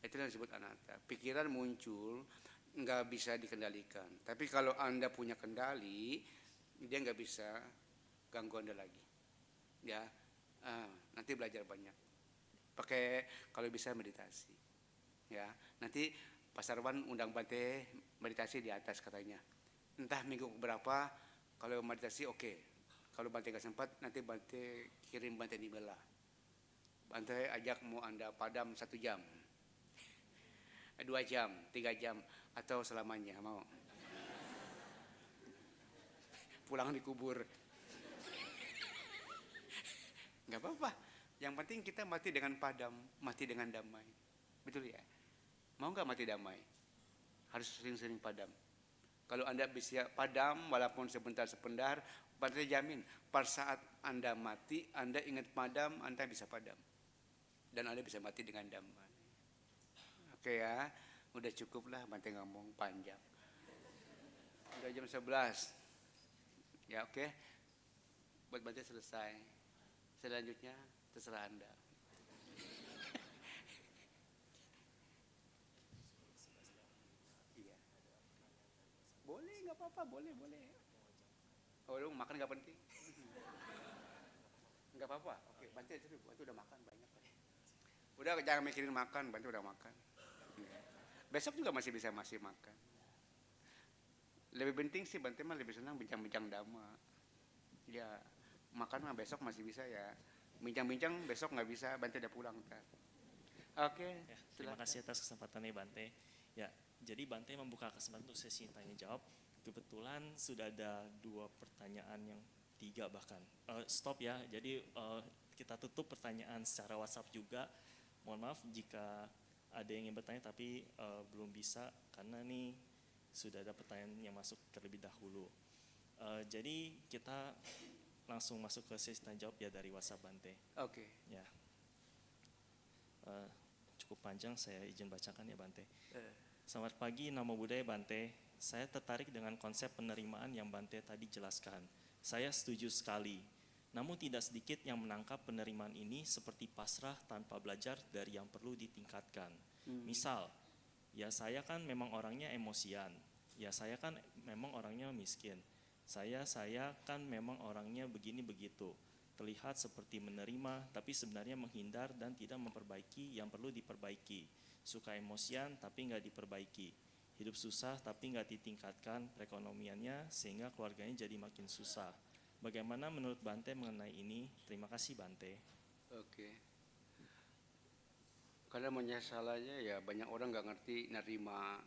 Itu yang disebut anatta. Pikiran muncul nggak bisa dikendalikan. Tapi kalau Anda punya kendali, dia nggak bisa ganggu Anda lagi. Ya, nanti belajar banyak. Pakai kalau bisa meditasi. Ya, nanti Pak Sarwan undang Bante meditasi di atas katanya. Entah minggu berapa, kalau meditasi oke. Kalau Bante nggak sempat, nanti Bante kirim Bante email lah. Bante ajak mau Anda padam 1 jam. 2 jam, 3 jam, atau selamanya mau. Pulang dikubur. Nggak apa-apa. Yang penting kita mati dengan padam, mati dengan damai. Betul ya? Mau nggak mati damai? Harus sering-sering padam. Kalau Anda bisa padam, walaupun sebentar-sebentar, Bante jamin, pada saat Anda mati, Anda ingat padam, Anda bisa padam. Dan Anda bisa mati dengan damai. Oke ya, udah cukup lah Bante ngomong panjang. Udah jam 11. Ya oke, buat Bante selesai. Selanjutnya terserah Anda. Iya. Boleh, nggak apa-apa, boleh. Oh, lu makan nggak penting? Nggak apa-apa. Oke, Bante udah makan banyak. Udah jangan mikirin makan, Bante udah makan. Besok juga masih makan. Lebih penting sih Bante mah lebih senang bincang-bincang dhamma. Ya, makan mah besok masih bisa ya. Bincang-bincang besok nggak bisa, Bante udah pulang ntar. Oke, ya, terima kasih atas kesempatannya Bante. Ya, jadi Bante membuka kesempatan untuk sesi tanya jawab. Kebetulan sudah ada 2 pertanyaan yang 3 bahkan. Stop ya. Jadi kita tutup pertanyaan secara WhatsApp juga. Mohon maaf jika ada yang ingin bertanya tapi belum bisa karena nih sudah ada pertanyaan yang masuk terlebih dahulu. Jadi kita langsung masuk ke sesi tanya jawab ya dari WhatsApp Bante. Oke. Ya, cukup panjang, saya izin bacakan ya Bante. Selamat pagi, Namo Buddhaya Bante. Saya tertarik dengan konsep penerimaan yang Bante tadi jelaskan. Saya setuju sekali. Namun tidak sedikit yang menangkap penerimaan ini seperti pasrah tanpa belajar dari yang perlu ditingkatkan. Misal, ya saya kan memang orangnya emosian. Ya saya kan memang orangnya miskin. Saya kan memang orangnya begini begitu. Terlihat seperti menerima, tapi sebenarnya menghindar dan tidak memperbaiki yang perlu diperbaiki. Suka emosian, tapi nggak diperbaiki. Hidup susah, tapi nggak ditingkatkan perekonomiannya, sehingga keluarganya jadi makin susah. Bagaimana menurut Bante mengenai ini? Terima kasih Bante. Oke. Karena masalahnya ya banyak orang nggak ngerti nerima,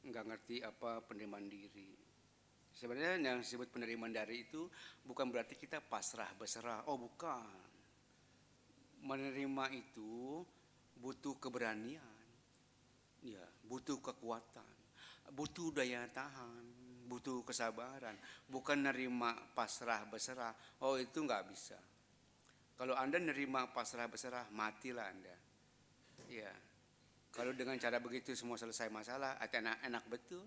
nggak ngerti apa penerimaan diri. Sebenarnya yang disebut penerimaan diri itu bukan berarti kita pasrah berserah. Oh bukan. Menerima itu butuh keberanian, ya, butuh kekuatan, butuh daya tahan, butuh kesabaran. Bukan nerima pasrah berserah. Oh itu nggak bisa. Kalau Anda nerima pasrah berserah, matilah Anda. Ya. Kalau dengan cara begitu semua selesai masalah, atau enak betul,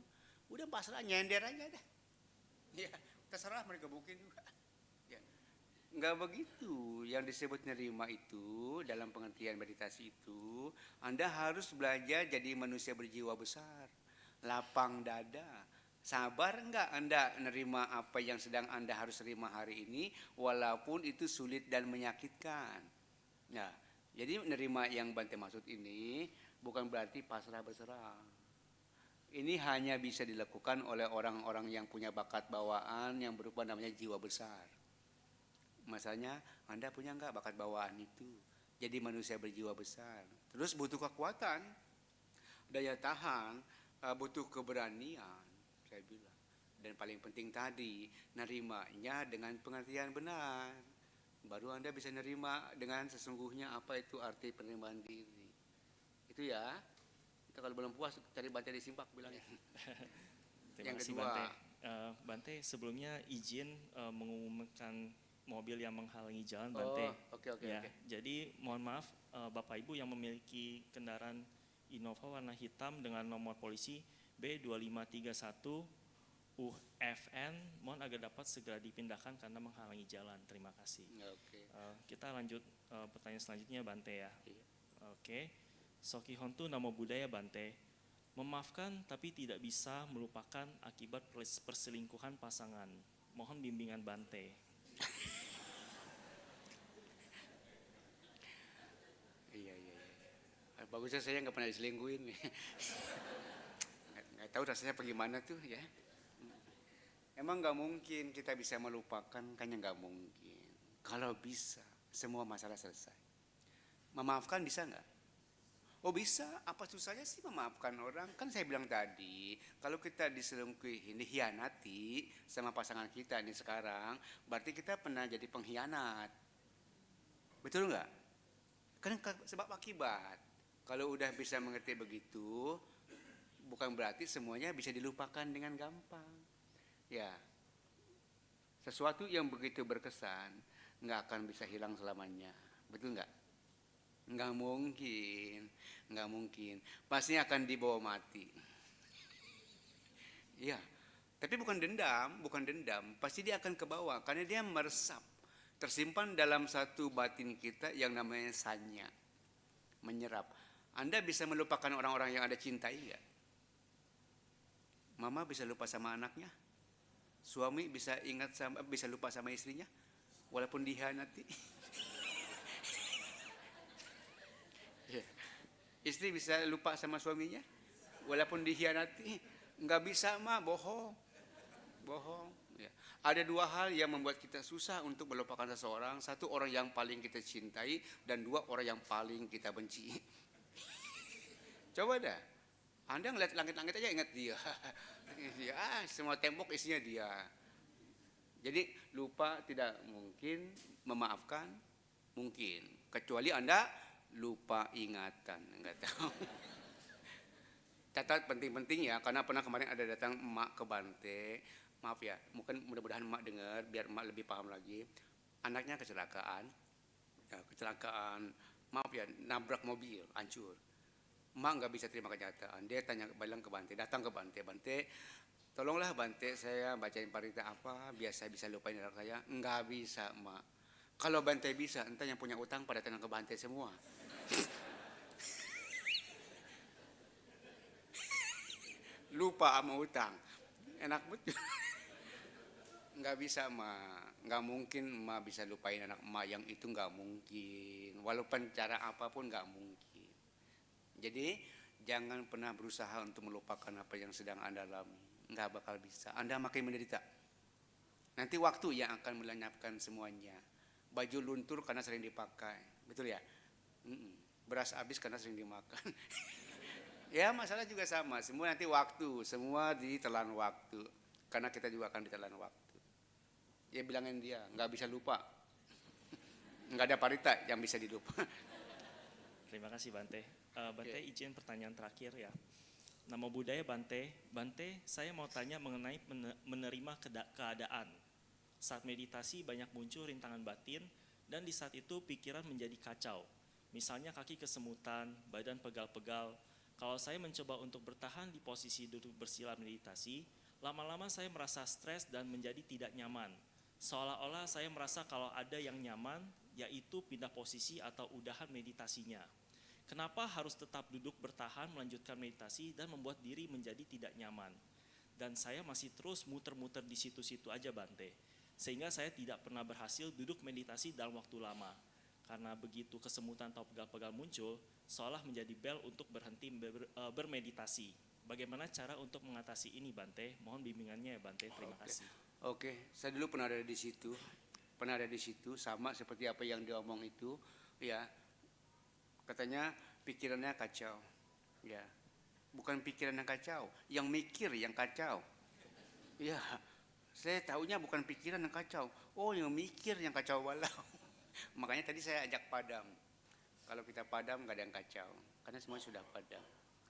udah pasrah nyender aja dah. Ya, terserah mereka mungkin juga. Ya. Enggak begitu. Yang disebut nerima itu dalam pengertian meditasi itu, Anda harus belajar jadi manusia berjiwa besar, lapang dada. Sabar enggak Anda nerima apa yang sedang Anda harus terima hari ini, walaupun itu sulit dan menyakitkan. Nah, jadi nerima yang Bante maksud ini bukan berarti pasrah berserah. Ini hanya bisa dilakukan oleh orang-orang yang punya bakat bawaan yang berupa namanya jiwa besar. Masalahnya Anda punya enggak bakat bawaan itu? Jadi manusia berjiwa besar. Terus butuh kekuatan, daya tahan, butuh keberanian, saya bilang. Dan paling penting tadi, nerimanya dengan pengertian benar. Baru Anda bisa nerima dengan sesungguhnya apa itu arti penerimaan diri. Itu ya. Kita kalau belum puas cari Bante di Simpak bilangnya. Terima kasih kedua, Bante. Bante sebelumnya izin mengumumkan mobil yang menghalangi jalan Bante. Oke. Jadi mohon maaf Bapak Ibu yang memiliki kendaraan Innova warna hitam dengan nomor polisi B2531 UFN, mohon agar dapat segera dipindahkan karena menghalangi jalan. Terima kasih. Oke. Kita lanjut pertanyaan selanjutnya Bante ya. Iya. Oke. Soki Hontu Namo Buddhaya Bante. Memaafkan tapi tidak bisa melupakan akibat perselingkuhan pasangan. Mohon bimbingan Bante. Iya. Bagusnya saya nggak pernah diselingkuhin. Nggak tahu rasanya bagaimana tuh ya. Emang nggak mungkin kita bisa melupakan, kayaknya nggak mungkin. Kalau bisa, semua masalah selesai. Memaafkan bisa nggak? Oh bisa, apa susahnya sih memaafkan orang? Kan saya bilang tadi, kalau kita diselingkuhi, dikhianati sama pasangan kita ini sekarang, berarti kita pernah jadi pengkhianat. Betul nggak? Kan sebab akibat. Kalau udah bisa mengerti begitu, bukan berarti semuanya bisa dilupakan dengan gampang. Ya, sesuatu yang begitu berkesan nggak akan bisa hilang selamanya. Betul nggak? Nggak mungkin. Pasti akan dibawa mati. Iya, tapi bukan dendam. Pasti dia akan ke bawah karena dia meresap, tersimpan dalam satu batin kita yang namanya sanya, menyerap. Anda bisa melupakan orang-orang yang Anda cintai nggak? Mama bisa lupa sama anaknya, suami bisa lupa sama istrinya, walaupun dikhianati. Istri bisa lupa sama suaminya walaupun dikhianati? Nggak bisa mah, bohong. Ya. Ada dua hal yang membuat kita susah untuk melupakan seseorang. Satu, orang yang paling kita cintai, dan dua, orang yang paling kita benci. Coba dah, Anda ngeliat langit-langit aja ingat dia. Semua tembok isinya dia. Jadi lupa tidak mungkin, memaafkan mungkin, kecuali Anda lupa ingatan, enggak tahu. catat penting-penting ya, karena pernah kemarin ada datang emak ke Bante, maaf ya, mungkin mudah-mudahan emak dengar, biar emak lebih paham lagi. Anaknya kecelakaan, ya, maaf ya, nabrak mobil, hancur. Emak nggak bisa terima kenyataan, dia bilang ke Bante, datang ke Bante, Bante, tolonglah Bante, saya bacain parita apa, biar saya bisa lupain anak saya. Nggak bisa emak. Kalau Bante bisa, entah yang punya utang pada tenang ke Bante semua. Lupa sama utang, enak betul. Nggak bisa emak, nggak mungkin emak bisa lupain anak emak, yang itu nggak mungkin, walaupun cara apapun nggak mungkin. Jadi jangan pernah berusaha untuk melupakan apa yang sedang Anda alami, nggak bakal bisa, Anda makin menderita. Nanti waktu yang akan melenyapkan semuanya. Baju luntur karena sering dipakai, betul ya? Beras habis karena sering dimakan. Ya masalah juga sama, semua nanti waktu, semua ditelan waktu, karena kita juga akan ditelan waktu. Ya bilangin dia, nggak bisa lupa, nggak ada parita yang bisa dilupa. Terima kasih Bante. Bante izin pertanyaan terakhir ya. Nama budaya Bante, Bante saya mau tanya mengenai menerima keadaan. Saat meditasi banyak muncul rintangan batin dan di saat itu pikiran menjadi kacau. Misalnya kaki kesemutan, badan pegal-pegal. Kalau saya mencoba untuk bertahan di posisi duduk bersila meditasi, lama-lama saya merasa stres dan menjadi tidak nyaman. Seolah-olah saya merasa kalau ada yang nyaman, yaitu pindah posisi atau udahan meditasinya. Kenapa harus tetap duduk bertahan melanjutkan meditasi dan membuat diri menjadi tidak nyaman? Dan saya masih terus muter-muter di situ-situ aja Bante. Sehingga saya tidak pernah berhasil duduk meditasi dalam waktu lama. Karena begitu kesemutan atau pegal-pegal muncul, seolah menjadi bel untuk berhenti bermeditasi. Bagaimana cara untuk mengatasi ini Bante? Mohon bimbingannya ya Bante, terima kasih. Oke, saya dulu pernah ada di situ, sama seperti apa yang diomong itu, ya. Katanya pikirannya kacau, ya. Bukan pikiran yang kacau, yang mikir yang kacau. Ya, saya tahunya bukan pikiran yang kacau, oh yang mikir yang kacau balau. Makanya tadi saya ajak padam. Kalau kita padam nggak ada yang kacau, karena semua sudah padam.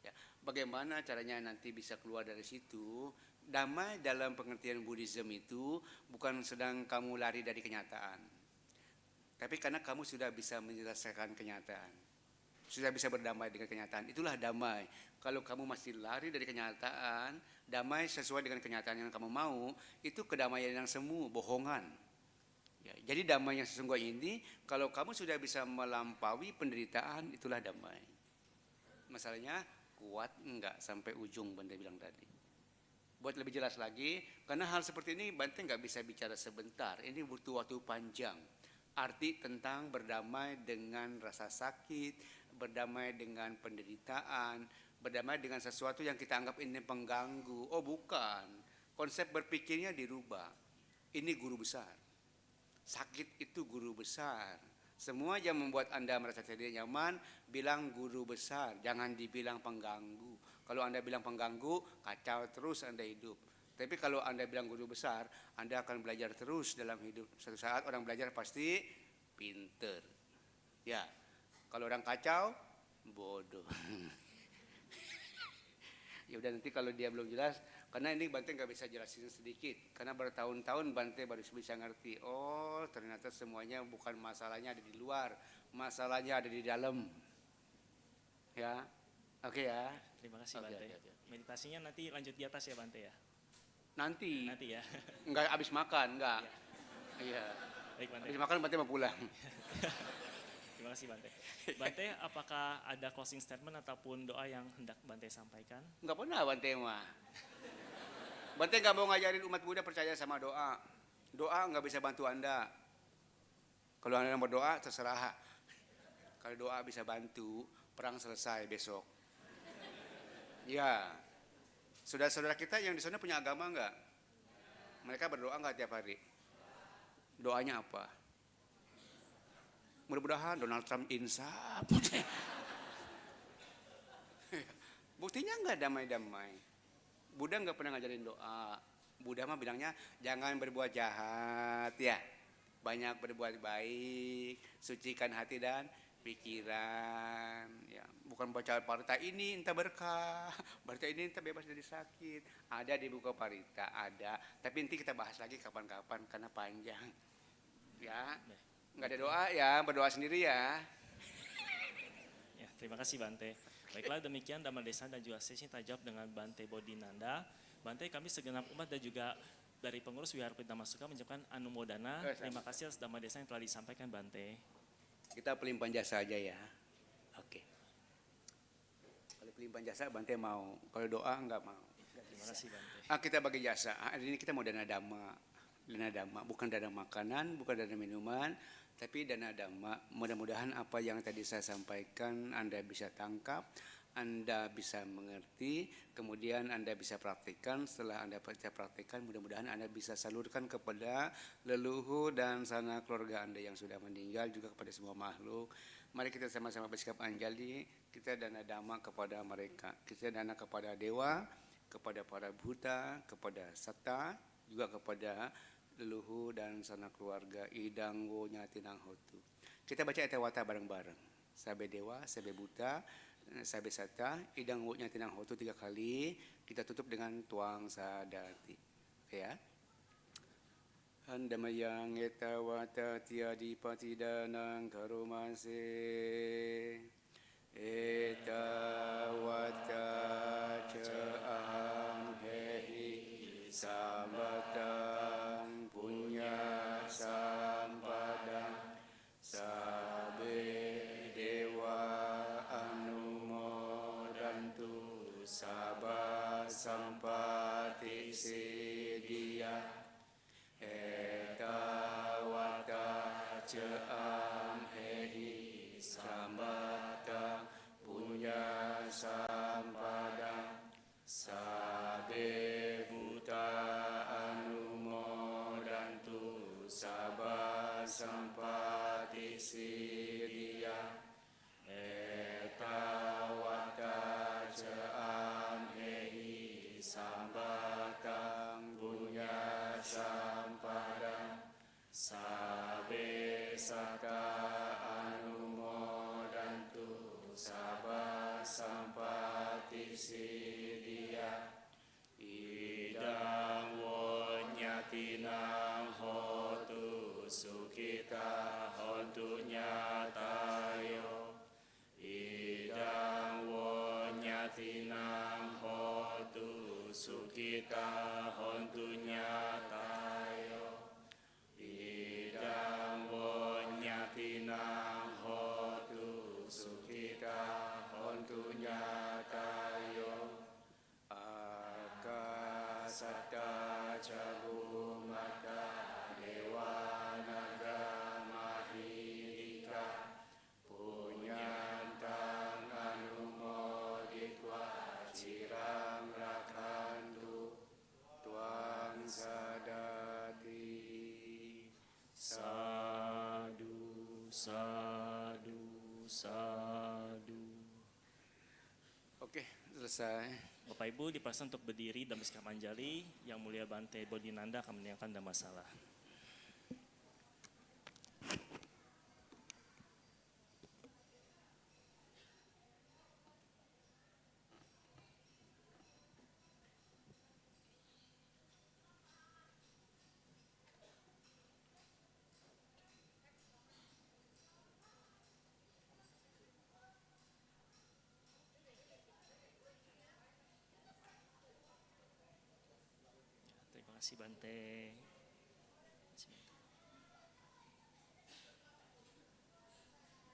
Ya, bagaimana caranya nanti bisa keluar dari situ? Damai dalam pengertian Buddhism itu bukan sedang kamu lari dari kenyataan, tapi karena kamu sudah bisa menyelesaikan kenyataan, sudah bisa berdamai dengan kenyataan. Itulah damai. Kalau kamu masih lari dari kenyataan, damai sesuai dengan kenyataan yang kamu mau, itu kedamaian yang semu, bohongan. Ya, jadi damai yang sesungguhnya ini, kalau kamu sudah bisa melampaui penderitaan, itulah damai. Masalahnya kuat enggak sampai ujung Bante bilang tadi. Buat lebih jelas lagi, karena hal seperti ini Bante enggak bisa bicara sebentar, ini butuh waktu panjang. Arti tentang berdamai dengan rasa sakit, berdamai dengan penderitaan, berdamai dengan sesuatu yang kita anggap ini pengganggu. Oh bukan, konsep berpikirnya dirubah. Ini guru besar. Sakit itu guru besar. Semua yang membuat Anda merasa tidak nyaman, bilang guru besar, jangan dibilang pengganggu. Kalau Anda bilang pengganggu, kacau terus Anda hidup. Tapi kalau Anda bilang guru besar, Anda akan belajar terus dalam hidup. Suatu saat orang belajar pasti pinter. Ya, kalau orang kacau, bodoh. Ya udah, nanti kalau dia belum jelas, karena ini Bante nggak bisa jelasin sedikit, karena bertahun-tahun Bante baru bisa ngerti. Oh ternyata semuanya bukan masalahnya ada di luar, masalahnya ada di dalam. Ya, oke ya. Terima kasih Bante. Okay. Meditasinya nanti lanjut di atas ya Bante ya. Nanti ya. Nggak habis makan, nggak. Iya. Baik Bante. Habis makan Bante mau pulang. Terima kasih Bante. Bante, apakah ada closing statement ataupun doa yang hendak Bante sampaikan? Nggak pernah Bante mah. Bante nggak mau ngajarin umat Buddha percaya sama doa. Doa nggak bisa bantu Anda. Kalau Anda mau berdoa terserah. Kalau doa bisa bantu, perang selesai besok. Ya, saudara-saudara kita yang di sana punya agama nggak? Mereka berdoa nggak tiap hari? Doanya apa? Mudah-mudahan Donald Trump insaf. Buktinya nggak damai-damai. Buddha nggak pernah ngajarin doa. Buddha mah bilangnya jangan berbuat jahat ya, banyak berbuat baik, sucikan hati dan pikiran, ya bukan baca parita ini entah berkah, parita ini entah bebas dari sakit. Ada di buku parita, ada. Tapi nanti kita bahas lagi kapan-kapan karena panjang. Ya, nggak ada doa ya, berdoa sendiri ya. Ya, terima kasih Bante. Baiklah demikian Dhamma Desa dan juga sesi tajawab dengan Bante Bodhinanda. Bante kami segenap umat dan juga dari pengurus Wihara Dhamma Suka mengucapkan anumodana. Terima kasih atas Dhamma Desa yang telah disampaikan Bante. Kita pelimpahan jasa aja ya. Oke. Kalau pelimpahan jasa Bante mau, kalau doa enggak mau. Terima kasih Bante. Kita bagi jasa. Hari ini kita mau dana dhamma. Dana dhamma, bukan dana makanan, bukan dana minuman, tapi dana dhamma. Mudah-mudahan apa yang tadi saya sampaikan Anda bisa tangkap, Anda bisa mengerti, kemudian Anda bisa praktikkan. Setelah Anda bisa praktikkan, mudah-mudahan Anda bisa salurkan kepada leluhur dan sanak keluarga Anda yang sudah meninggal, juga kepada semua makhluk. Mari kita sama-sama bersikap anjali, kita dana dhamma kepada mereka. Kita dana kepada dewa, kepada para Buddha, kepada Satta, juga kepada leluhur dan sanak keluarga. Idanggo nyatinang hotu. Kita baca etawata bareng-bareng. Sabe dewa, sabe Buddha, sabe Satta, idanggo nyatinang hotu 3 kali. Kita tutup dengan tuang sadati. Oke ya. Handamayang etawata tiadipatidanang karumase. Etawata caang hehi sabatang punya sampadang sabe dewa anumodantu sabah sampati sedia. Etawata caang hehi sambatang punya sampadang sabe buta anumodantu sabah sampati sidia. Etawata caang hehi sambatang punya sampadang sabe sata anumodantu sabah sampati sidia. Idang wonyatinang hotu sukita hontu nyatayo. Idang wonyatinang hotu sukita hontu nyatayo. Idang wonyatinang hotu sukita hontu nyatayo. Akasata cagumata dewa naga mahidika punyantang anumoditwa cirang rakantu tuang sadati. Sadu, sadu, sadu. Oke, selesai. Bapak Ibu dipersilakan untuk berdiri dan bersikap anjali. Yang mulia Bante Bodhinanda akan meninggalkan Dhammasala. Terima kasih Bante.